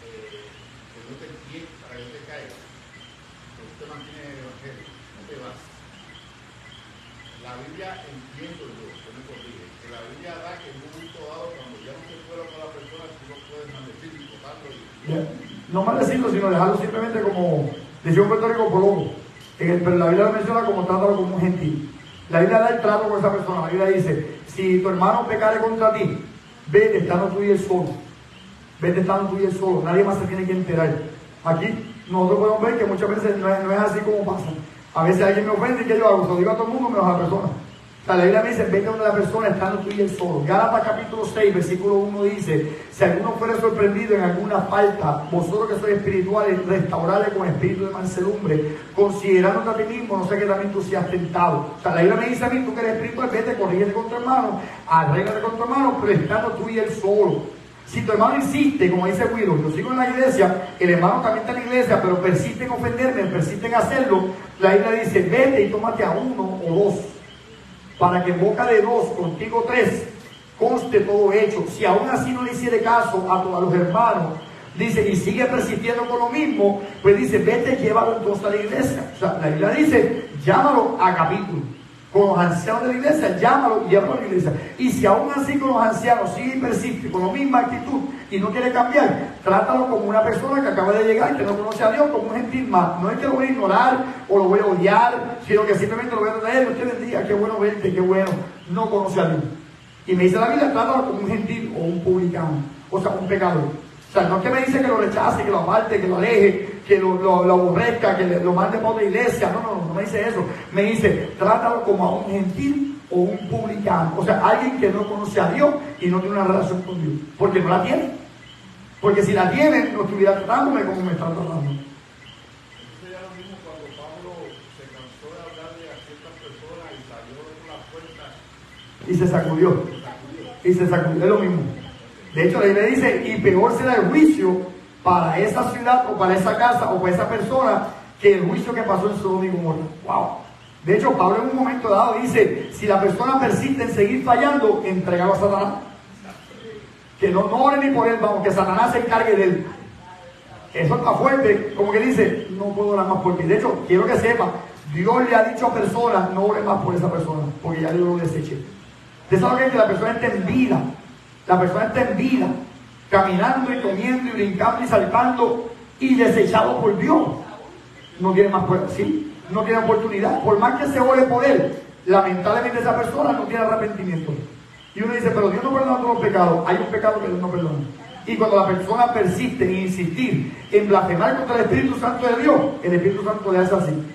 Speaker 2: que no te entiende para que no te caigas, que no te mantiene en el evangelio, no te vas. La Biblia, entiendo yo, que me corrige, que la Biblia da que en un momento dado, cuando ya no se fuera con la persona, tú no puedes maldecir y botarlo.
Speaker 1: No maldecirlo, sino dejarlo simplemente como, decía un Puerto Rico, por loco. Pero la Biblia lo menciona como trátalo como un gentil. La Biblia da el trato con esa persona. La Biblia dice, si tu hermano pecare contra ti, vete estando tú y él solo. Vete estando tú y él solo. Nadie más se tiene que enterar. Aquí nosotros podemos ver que muchas veces no es así como pasa. A veces alguien me ofende y ¿qué yo hago? Se lo digo a todo el mundo menos a la persona. O sea, la Biblia me dice, vete donde la persona estando tú y él solo. Gálatas capítulo 6, versículo 1 dice, si alguno fuere sorprendido en alguna falta, vosotros que sois espirituales, restaurarle con espíritu de mansedumbre, considerándote a ti mismo, no sé que también tú seas tentado. O sea, la Biblia me dice a mí, tú que eres espiritual, vete, corrígete con tu hermano, arréglate con tu hermano, pero estando tú y él solo. Si tu hermano insiste, como dice Guido, yo sigo en la iglesia, el hermano también está en la iglesia, pero persiste en ofenderme, persiste en hacerlo, la Biblia dice, vete y tómate a uno o dos, para que en boca de dos, contigo tres, conste todo hecho. Si aún así no le hiciere caso a todos los hermanos, dice, y sigue persistiendo con lo mismo, pues dice, vete, llévalo entonces a la iglesia. O sea, la Biblia dice, llámalo a capítulo. Con los ancianos de la iglesia, llámalo y llévalo a la iglesia. Y si aún así con los ancianos sigue y persiste con la misma actitud y no quiere cambiar, trátalo como una persona que acaba de llegar y que no conoce a Dios, como un gentil más. No es que lo voy a ignorar o lo voy a odiar, sino que simplemente lo voy a traer, usted bendiga, qué bueno verte, qué bueno. No conoce a Dios. Y me dice la Biblia, trátalo como un gentil o un publicano, o sea, un pecador. O sea, no es que me dice que lo rechace, que lo aparte, que lo aleje, que lo aborrezca, que lo mande para otra iglesia. No me dice eso. Me dice, trátalo como a un gentil o un publicano. O sea, alguien que no conoce a Dios y no tiene una relación con Dios. Porque no la tiene. Porque si la tiene, no estuviera tratándome como me está tratando.
Speaker 2: Entonces ya lo mismo cuando Pablo se cansó de hablarle a ciertas personas y salió por las puertas.
Speaker 1: Y se sacudió. Y se sacudió. Es lo mismo. De hecho, la Biblia dice, y peor será el juicio para esa ciudad o para esa casa o para esa persona que el juicio que pasó en Sodoma y Gomorra. Wow. De hecho, Pablo en un momento dado dice, si la persona persiste en seguir fallando, entregalo a Satanás. Que no ore ni por él, vamos, que Satanás se encargue de él. Eso está fuerte, como que dice, no puedo orar más por ti. De hecho, quiero que sepa, Dios le ha dicho a personas, no ore más por esa persona, porque ya Dios lo deseché. ¿Usted sabe que la persona está en vida? La persona está en vida, caminando y comiendo y brincando y saltando y desechado por Dios. No tiene más, ¿sí? No tiene oportunidad. Por más que se ore por él, lamentablemente esa persona no tiene arrepentimiento. Y uno dice, pero Dios no perdona todos los pecados. Hay un pecado que Dios no perdona. Y cuando la persona persiste en insistir en blasfemar contra el Espíritu Santo de Dios, el Espíritu Santo le hace así.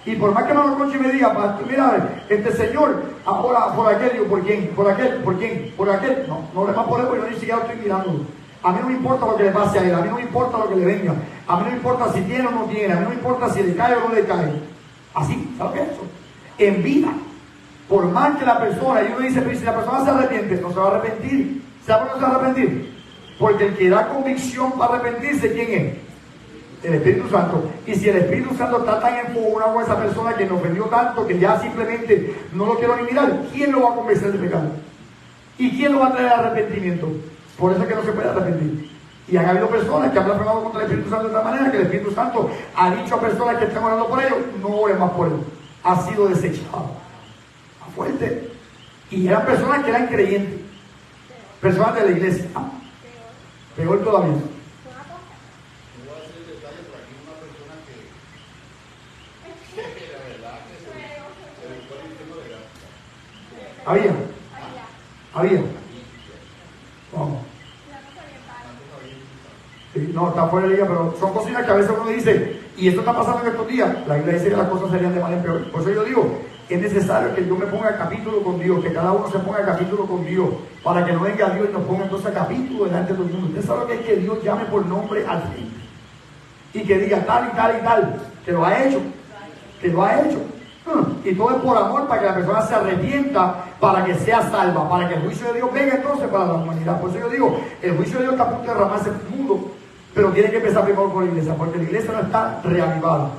Speaker 1: Y por más que me lo conche y me diga, mira, Señor, ahora por aquel, digo, ¿por quién? ¿Por aquel? ¿Por quién? ¿Por aquel? No le más por él, porque yo ni siquiera estoy mirándolo. A mí no me importa lo que le pase a él, a mí no me importa lo que le venga, a mí no me importa si tiene o no tiene, a mí no me importa si le cae o no le cae. Así, ¿sabes qué es eso? En vida. Por más que la persona, y uno dice, pero si la persona se arrepiente, no se va a arrepentir. ¿Sabe por qué no se va a arrepentir? Porque el que da convicción para arrepentirse, ¿quién es? El Espíritu Santo. Y si el Espíritu Santo está tan enfogonado con esa persona que nos ofendió tanto que ya simplemente no lo quiero ni mirar, ¿quién lo va a convencer de pecado? ¿Y quién lo va a traer al arrepentimiento? Por eso es que no se puede arrepentir. Y han habido personas que han blasfemado contra el Espíritu Santo de esta manera, que el Espíritu Santo ha dicho a personas que están orando por ellos, no oren más por él. Ha sido desechado. A fuerte. Y eran personas que eran creyentes. Personas de la iglesia. Peor todavía. Había. Vamos. Sí, no, está fuera de ella, pero son cositas que a veces uno dice, y esto está pasando en estos días. La Biblia dice que las cosas serían de mal en peor. Por eso yo digo, es necesario que yo me ponga a capítulo con Dios, que cada uno se ponga a capítulo con Dios, para que no venga Dios y nos ponga entonces a capítulo delante de todo el mundo. Usted sabe lo que es que Dios llame por nombre al rey y que diga tal y tal y tal, que lo ha hecho. Y todo es por amor, para que la persona se arrepienta, para que sea salva, para que el juicio de Dios venga entonces para la humanidad. Por eso yo digo, el juicio de Dios está a punto de derramarse en el mundo, pero tiene que empezar primero por la iglesia, porque la iglesia no está reavivada.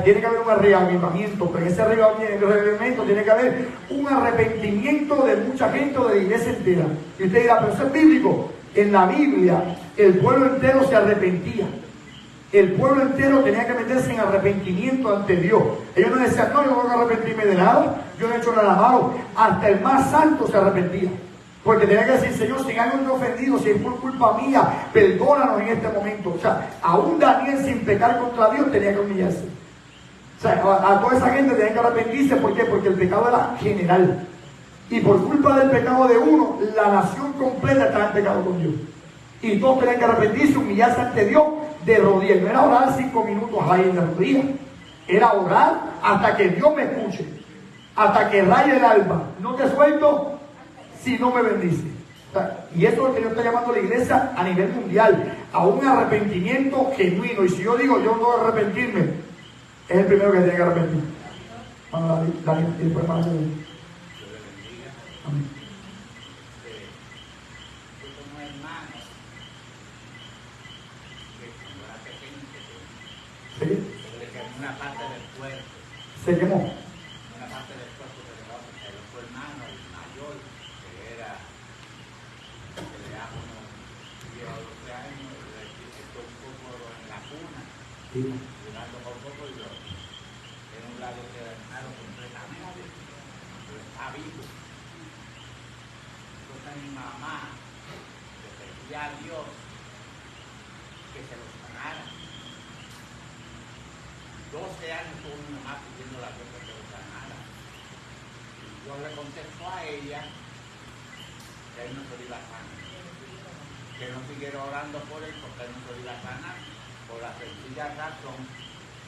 Speaker 1: Tiene que haber un reavivamiento, pero en ese reavivamiento tiene que haber un arrepentimiento de mucha gente o de la iglesia entera. Y usted dirá, pero eso es bíblico. En la Biblia, el pueblo entero se arrepentía. El pueblo entero tenía que meterse en arrepentimiento ante Dios. Ellos no decían, no, yo no voy a arrepentirme de nada, yo no he hecho nada malo. Hasta el más santo se arrepentía. Porque tenía que decir, Señor, si algo me ha ofendido, si es por culpa mía, perdónanos en este momento. O sea, aún Daniel sin pecar contra Dios tenía que humillarse. O sea, a toda esa gente tenía que arrepentirse. ¿Por qué? Porque el pecado era general. Y por culpa del pecado de uno, la nación completa estaba en pecado con Dios. Y todos tenían que arrepentirse, humillarse ante Dios de rodillas. No era orar 5 minutos ahí en la rodilla. Era orar hasta que Dios me escuche. Hasta que raye el alba. No te suelto si no me bendice. O sea, y eso es lo que Dios está llamando a la iglesia a nivel mundial. A un arrepentimiento genuino. Y si yo digo, yo no voy a arrepentirme, es el primero que tiene que arrepentir. Dale, y después para Amén. ¿Sí?
Speaker 5: Una parte del cuerpo.
Speaker 1: Se quemó.
Speaker 5: Una parte del cuerpo se quemó porque el otro hermano, el mayor, que le da unos 10 o 12 años, le echó un poco en la cuna, jugando con poco y lo en un lado que hermano completamente, pero está vivo. Entonces mi mamá le pedía a Dios que se lo sanara. 12 años tuvo mi mamá pidiendo la cosa que lo sanara. Y Dios le contestó a ella que él no se iba a sanar. Que no siguiera orando por él porque él no se iba a sanar. Por la sencilla razón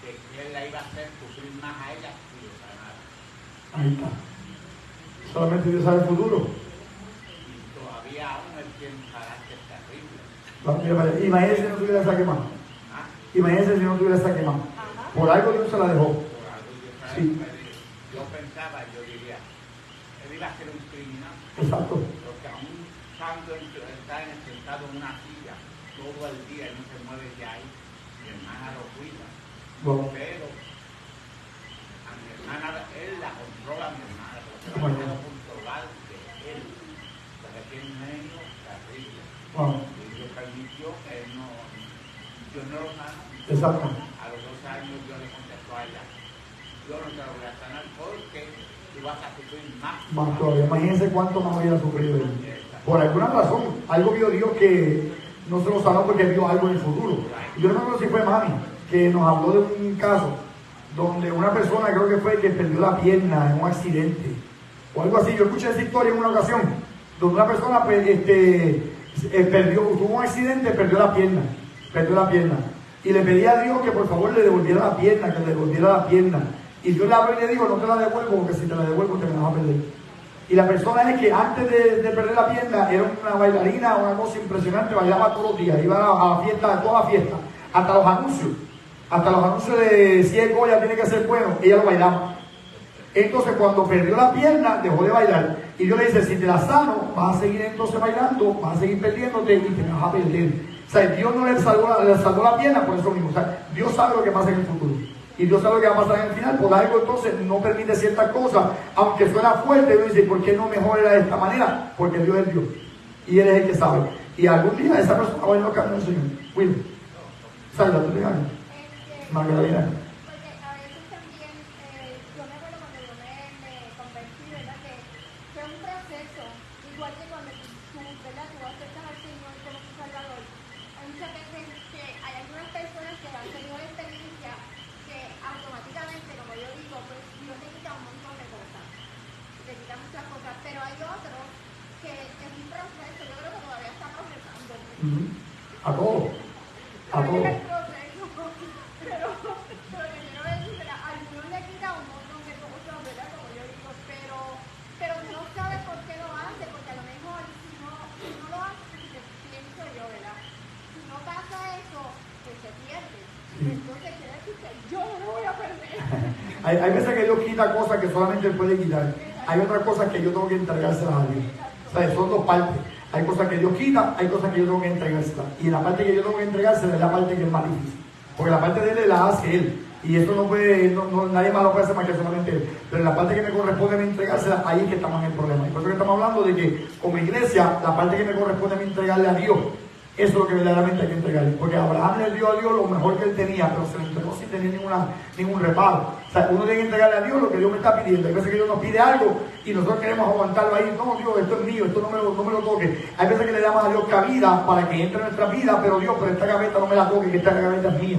Speaker 5: de que él la iba a hacer sufrir más a ella si lo sanara.
Speaker 1: Ahí está. Solamente Dios sabe el futuro.
Speaker 5: Y todavía aún él tiene un carácter terrible.
Speaker 1: Imagínense si no tuviera esa quemada. Imagínense si no tuviera esa quemada. Por algo Dios se la dejó. Sí.
Speaker 5: Yo pensaba, yo diría, él iba a ser un criminal.
Speaker 1: Exacto.
Speaker 5: Porque aún estando está sentado en una silla todo el día y no se mueve de ahí, mi hermana lo cuida.
Speaker 1: Bueno.
Speaker 5: Pero a mi hermana, él la controla a mi hermana, porque no puedo controlar de él, porque tiene un genio terrible.
Speaker 1: Bueno.
Speaker 5: Y Dios permitió que él no, yo no lo sano.
Speaker 1: Exacto.
Speaker 5: A los 2 años Dios le contestó a ella, yo no te lo voy a sanar porque tú vas a sufrir más.
Speaker 1: Más todavía. Imagínense cuánto más hubiera sufrido él. Por alguna razón, algo vio Dios que no se lo sanó porque vio algo en el futuro. Yo no me acuerdo si fue mami, que nos habló de un caso donde una persona, creo que fue que perdió la pierna en un accidente o algo así. Yo escuché esa historia en una ocasión donde una persona tuvo un accidente, perdió la pierna. Y le pedía a Dios que por favor le devolviera la pierna, Y Dios le habló y le dijo, no te la devuelvo, porque si te la devuelvo te me vas a perder. Y la persona es que antes de perder la pierna era una bailarina, una cosa impresionante, bailaba todos los días, iba a la fiesta, a toda la fiesta, hasta los anuncios de si el Goya tiene que ser bueno, ella lo bailaba. Entonces cuando perdió la pierna, dejó de bailar. Y Dios le dice, si te la sano, vas a seguir entonces bailando, vas a seguir perdiéndote y te vas a perder. O sea, Dios no le salvó la pierna por eso mismo. O sea, Dios sabe lo que pasa en el futuro. Y Dios sabe lo que va a pasar en el final. Por algo entonces no permite ciertas cosas. Aunque suena fuerte, Dios dice, ¿por qué no mejor era de esta manera? Porque Dios es Dios. Y Él es el que sabe. Y algún día esa persona va a ir a los caminos del Señor. Will. Salga, tú le ganas. Magdalena.
Speaker 3: Porque a veces también, yo me acuerdo cuando yo me convertí, ¿verdad? Que fue un proceso, igual que cuando tú, ¿verdad? Tú aceptas al Señor como tu Salvador. Hay muchas veces que hay algunas personas que han tenido la experiencia que automáticamente, como yo digo, pues Dios te quita un montón de cosas, te quita muchas cosas, pero hay otros que es un proceso, yo creo que todavía está procesando.
Speaker 1: A todos. A todos.
Speaker 3: Pero que quiero decir, ¿verdad? A algunos le quita un montón de cosas, ¿verdad? Como yo digo, pero tú no sabes por qué lo hace, porque a lo mejor si no lo hace, pienso yo, ¿verdad? Si no pasa eso, pues se pierde. Entonces quiere decir que yo no lo voy a perder.
Speaker 1: Hay veces que Dios quita cosas que solamente Él puede quitar. Hay otras cosas que yo tengo que entregárselas a Dios. O sea, son dos partes. Hay cosas que Dios quita, hay cosas que yo tengo que entregárselas. Y la parte que yo tengo que entregárselas es la parte que es más difícil. Porque la parte de Él la hace Él. Y eso no puede, nadie más lo puede hacer más que solamente Él. Pero la parte que me corresponde a mí entregársela, ahí es que estamos en el problema. Y por eso que estamos hablando de que como iglesia, la parte que me corresponde a mí entregarle a Dios, eso es lo que verdaderamente hay que entregarle. Porque Abraham le dio a Dios lo mejor que él tenía, pero se lo entregó sin tener ningún reparo. O sea, uno tiene que entregarle a Dios lo que Dios me está pidiendo. Hay veces que Dios nos pide algo y nosotros queremos aguantarlo ahí. No, Dios, esto es mío, esto no me lo toque. Hay veces que le damos a Dios cabida para que entre en nuestra vida, pero Dios, pero esta gaveta no me la toque, que esta gaveta es mía.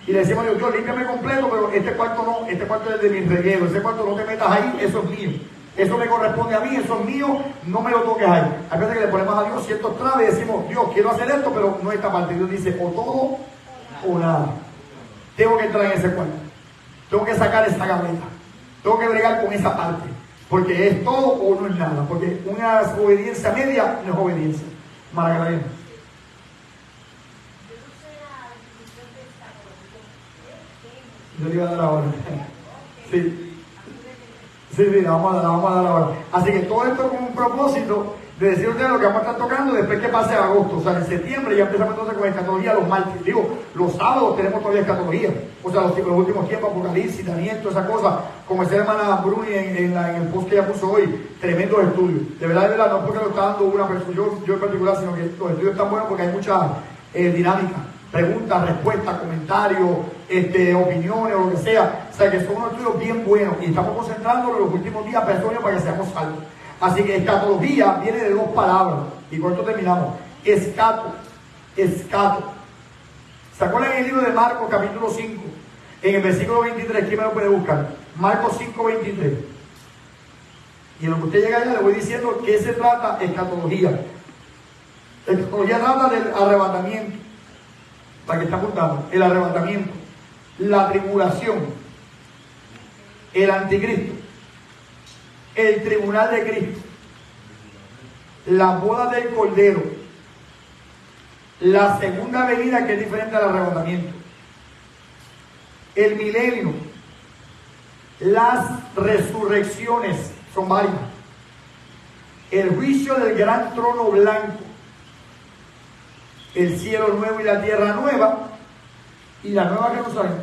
Speaker 1: Y le decimos a Dios, límpiame completo, pero este cuarto no, este cuarto es de mi reguero, ese cuarto no te metas ahí, eso es mío. Eso me corresponde a mí, eso es mío, no me lo toques ahí. Hay veces que le ponemos a Dios ciertos traves y decimos, Dios, quiero hacer esto, pero no esta parte. Dios dice, o todo o nada. Tengo que entrar en ese cuarto. Tengo que sacar esa gaveta. Tengo que bregar con esa parte. Porque es todo o no es nada. Porque una obediencia media no es obediencia. Magdalena. Yo le iba a dar ahora. Sí. Sí, la vamos a dar ahora. Así que todo esto con un propósito de decir a ustedes lo que vamos a estar tocando después que pase agosto. O sea, en septiembre ya empezamos entonces con escatología los martes. Digo, los sábados tenemos todavía escatología. O sea, los últimos tiempos, Apocalipsis, Daniel, toda esa cosa. Como decía la hermana Bruni en el post que ella puso hoy, tremendos estudios. De verdad, no porque lo está dando una persona, yo en particular, sino que los estudios están buenos porque hay mucha dinámica. Preguntas, respuestas, comentarios, opiniones o lo que sea. O sea que son unos estudios bien buenos y estamos concentrándonos en los últimos días personas para que seamos salvos. Así que escatología viene de dos palabras y con esto terminamos. Escato. ¿Se acuerdan en el libro de Marcos capítulo 5? En el versículo 23, ¿quién me lo puede buscar? Marcos 5, 23. Y en lo que usted llega allá le voy diciendo qué se trata escatología. Escatología trata del arrebatamiento. Para que está apuntando, el arrebatamiento, la tribulación, el anticristo, el tribunal de Cristo, la boda del Cordero, la segunda venida que es diferente al arrebatamiento, el milenio, las resurrecciones, son varias, el juicio del gran trono blanco, el cielo nuevo y la tierra nueva y la nueva Jerusalén.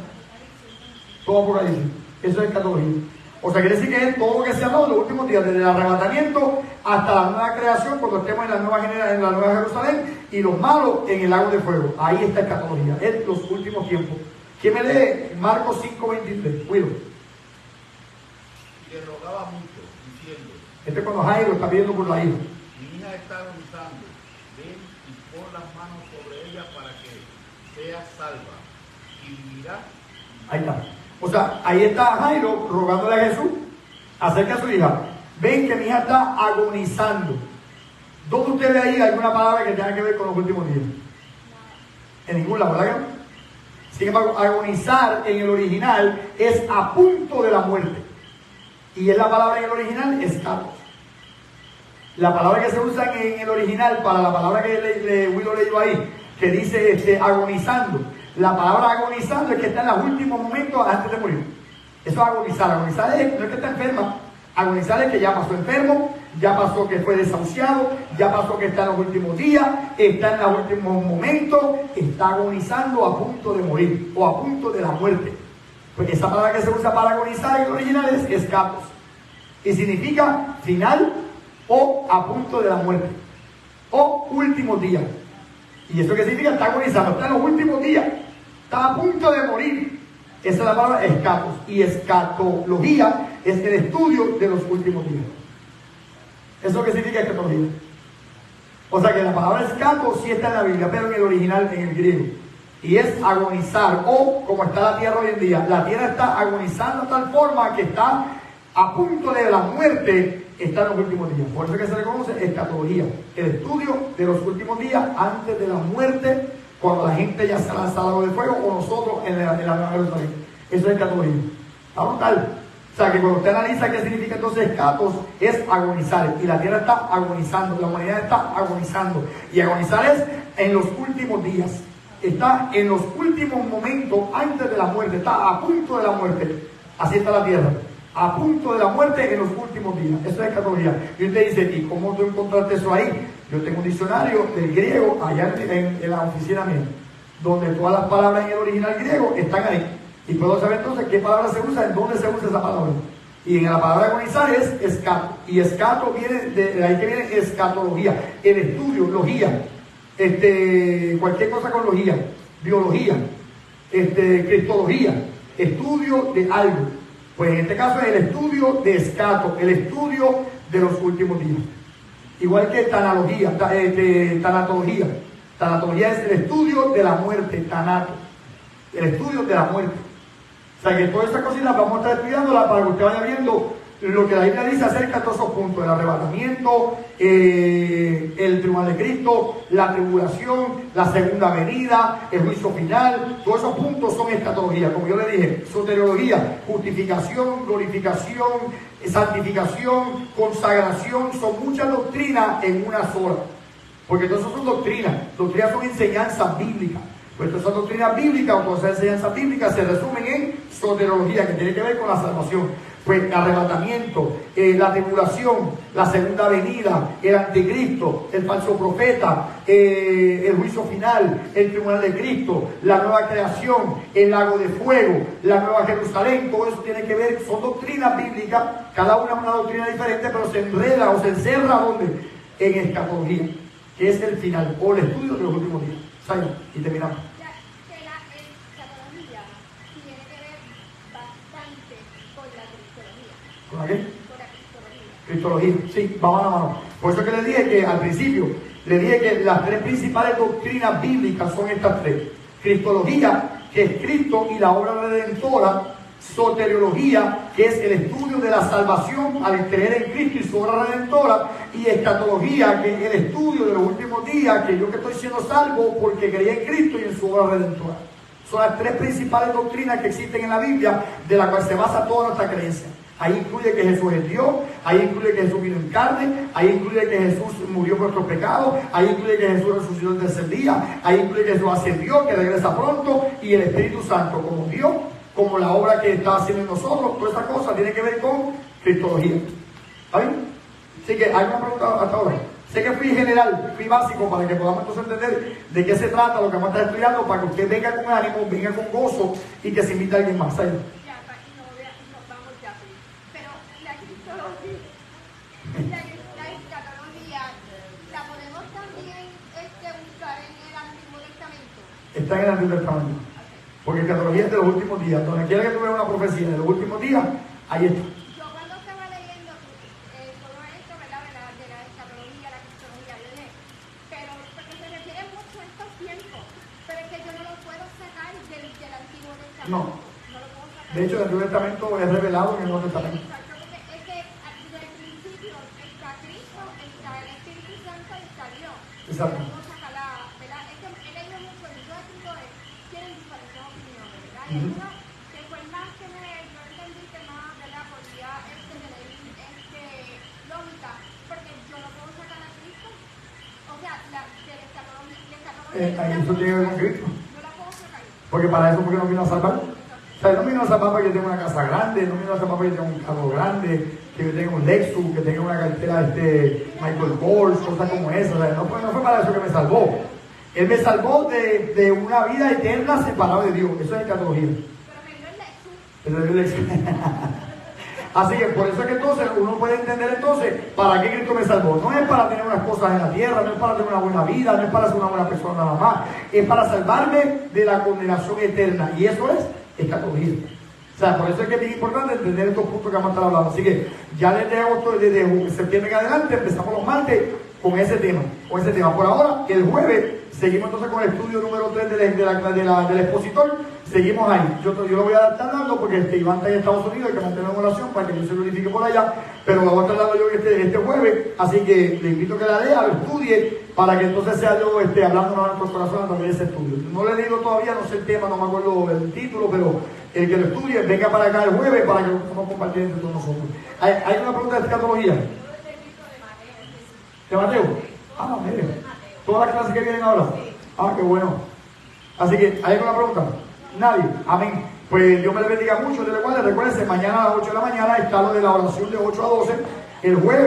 Speaker 1: Todo por ahí. Eso es escatología. O sea, quiere decir que es todo lo que se ha dado en los últimos días, desde el arrebatamiento hasta la nueva creación, cuando estemos en la nueva Jerusalén, y los malos en el lago de fuego. Ahí está escatología, en los últimos tiempos. ¿Quién me lee? Marcos 5:23. Cuido.
Speaker 2: Y le rogaba mucho, diciendo:
Speaker 1: Este es cuando Jairo está pidiendo por la hija.
Speaker 2: mi hija está agonizando, ven y pon las manos sobre ella para que sea salva y vivirá.
Speaker 1: Ahí está. O sea, ahí está Jairo rogándole a Jesús acerca de su hija. Ven que mi hija está agonizando. ¿Dónde usted ve ahí alguna palabra que tenga que ver con los últimos días? En ningún lado, ¿verdad? Sin embargo, agonizar en el original es a punto de la muerte. Y es la palabra en el original, escatos. La palabra que se usa en el original para la palabra que Willow leyó ahí, que dice agonizando. La palabra agonizando es que está en los últimos momentos antes de morir. Eso es agonizar. Agonizar es, no es que está enferma. Agonizar es que ya pasó enfermo, ya pasó que fue desahuciado, ya pasó que está en los últimos días, está en los últimos momentos, está agonizando a punto de morir o a punto de la muerte. Porque esa palabra que se usa para agonizar en el original es escatos. Y significa final o a punto de la muerte. O últimos días. ¿Y eso qué significa? Está agonizando, está en los últimos días. Está a punto de morir. Esa es la palabra escatos. Y escatología es el estudio de los últimos días. ¿Eso qué significa escatología? O sea que la palabra escato sí está en la Biblia, pero en el original, en el griego. Y es agonizar, o como está la tierra hoy en día. La tierra está agonizando de tal forma que está a punto de la muerte, está en los últimos días. Por eso que se le conoce escatología. El estudio de los últimos días antes de la muerte, cuando la gente ya se ha lanzado de fuego, o nosotros en la Nueva Jerusalén. Eso es escatología. ¿Está brutal? O sea que cuando usted analiza qué significa entonces escatos, es agonizar. Y la tierra está agonizando, la humanidad está agonizando. Y agonizar es en los últimos días. Está en los últimos momentos antes de la muerte. Está a punto de la muerte. Así está la tierra. A punto de la muerte en los últimos días. Eso es escatología. Y usted dice, ¿y cómo tú encontraste eso ahí? Yo tengo un diccionario del griego allá en la oficina mía, donde todas las palabras en el original griego están ahí. Y puedo saber entonces qué palabra se usa, en dónde se usa esa palabra. Y en la palabra agonizar es escato. Y escato viene de ahí que viene escatología. El estudio, logía. Cualquier cosa con logía. Biología. Cristología. Estudio de algo. Pues en este caso es el estudio de escato. El estudio de los últimos días. Igual que tanatología. Tanatología es el estudio de la muerte. Tanato. El estudio de la muerte. O sea que todas estas cositas vamos a estar estudiándolas para que usted vaya viendo lo que la Biblia dice acerca de todos esos puntos: el arrebatamiento, el tribunal de Cristo, la tribulación, la segunda venida, el juicio final. Todos esos puntos son escatología. Como yo le dije, soteriología, justificación, glorificación, santificación, consagración, son muchas doctrinas en una sola. Porque todas esas son doctrinas. Doctrinas son enseñanzas bíblicas. Pues todas esas doctrinas bíblicas o todas esas enseñanzas bíblicas se resumen en soteriología, que tiene que ver con la salvación. Pues el arrebatamiento, la tribulación, la segunda venida, el anticristo, el falso profeta, el juicio final, el tribunal de Cristo, la nueva creación, el lago de fuego, la nueva Jerusalén. Todo eso tiene que ver, son doctrinas bíblicas, cada una es una doctrina diferente, pero se enreda o se encerra ¿dónde? En escatología, que es el final o el estudio de los últimos días. Y terminamos.
Speaker 3: La escatología tiene que ver bastante con la cristología.
Speaker 1: ¿Con la qué?
Speaker 3: Con la cristología.
Speaker 1: Cristología, sí, vamos a la mano. Por eso que le dije que al principio, le dije que las tres principales doctrinas bíblicas son estas tres. Cristología, que es Cristo y la obra redentora. Soteriología, que es el estudio de la salvación al creer en Cristo y su obra redentora. Y escatología, que es el estudio de los últimos días, que yo que estoy siendo salvo porque creí en Cristo y en su obra redentora. Son las tres principales doctrinas que existen en la Biblia, de la cual se basa toda nuestra creencia. Ahí incluye que Jesús es Dios, ahí incluye que Jesús vino en carne, ahí incluye que Jesús murió por nuestros pecados, ahí incluye que Jesús resucitó el tercer día, ahí incluye que Jesús ascendió, que regresa pronto, y el Espíritu Santo como Dios, como la obra que está haciendo en nosotros. Toda esa cosa tiene que ver con cristología. ¿Está bien? Así que hay una pregunta hasta ahora. Sé que fui general, fui básico para que podamos entonces entender de qué se trata lo que vamos a estar estudiando, para que usted venga con ánimo, venga con gozo y que se invite a alguien más. ¿Está bien?
Speaker 3: Ya, nos vamos ya. Pero la cristología, la escatología, ¿la podemos también buscar en el Antiguo Testamento?
Speaker 1: Está en el Antiguo Testamento. Porque escatología es de los últimos días. Donde quiera que tú veas una profecía de los últimos días, ahí está.
Speaker 3: Yo cuando estaba leyendo todo esto, ¿verdad? De la escatología, la cristología, yo dije, pero porque se refiere mucho a estos tiempos, pero es que yo no lo puedo sacar del Antiguo Testamento.
Speaker 1: No.
Speaker 3: No lo puedo sacar.
Speaker 1: De hecho, el Antiguo Testamento es revelado en el Nuevo Testamento.
Speaker 3: Exacto, porque es que desde el principio está Cristo, está el Espíritu Santo y está Dios.
Speaker 1: Exacto.
Speaker 3: No puedo sacar ¿verdad? Es que he leído mucho y yo escritores tienen diferentes opiniones, ¿verdad? Y uno que fue más que yo entendí que más, ¿verdad? Podía tener lógica, porque yo no puedo sacar a Cristo. O sea, del escatología.
Speaker 1: Eso tiene que ver con Cristo.
Speaker 3: No la puedo sacar.
Speaker 1: Porque para eso, porque no vino a salvar.
Speaker 3: Exacto.
Speaker 1: O sea, no me vino a salvar para que yo tenga una casa grande, no me vino a salvar para que yo tenga un carro grande, que yo tenga un Lexus, que tenga una cartera Michael Kors, cosas como esas. O sea, no fue para eso que me salvó. Él me salvó de una vida eterna separado de Dios. Eso es escatología. Pero me dio el Lexus. Así que por eso es que entonces uno puede entender entonces para qué Cristo me salvó. No es para tener unas cosas en la tierra, no es para tener una buena vida, no es para ser una buena persona nada más. Es para salvarme de la condenación eterna. Y eso es escatología. O sea, por eso es que es bien importante entender estos puntos que vamos a estar hablando. Así que ya desde agosto, desde septiembre en adelante, empezamos los martes con ese tema. Por ahora, el jueves, seguimos entonces con el estudio número 3 del expositor. Seguimos ahí. Yo lo voy a estar dando porque Iván está en Estados Unidos, hay que mantener en oración para que Dios se glorifique por allá. Pero lo voy a estar dando yo este jueves. Así que le invito a que la lea, lo estudie, para que entonces sea yo hablando a nuestro corazón a través de ese estudio. No le he leído todavía, no sé el tema, no me acuerdo el título, pero el que lo estudie, venga para acá el jueves para que lo podamos compartir entre todos nosotros. ¿Hay una pregunta de escatología? ¿De Mateo? Ah, mire. ¿Todas las clases que vienen ahora? Ah, qué bueno. Así que, ¿hay alguna pregunta? Nadie. Amén. Pues Dios me le bendiga mucho. Recuérdense, mañana a las 8 de la mañana está lo de la oración de 8 a 12. El jueves.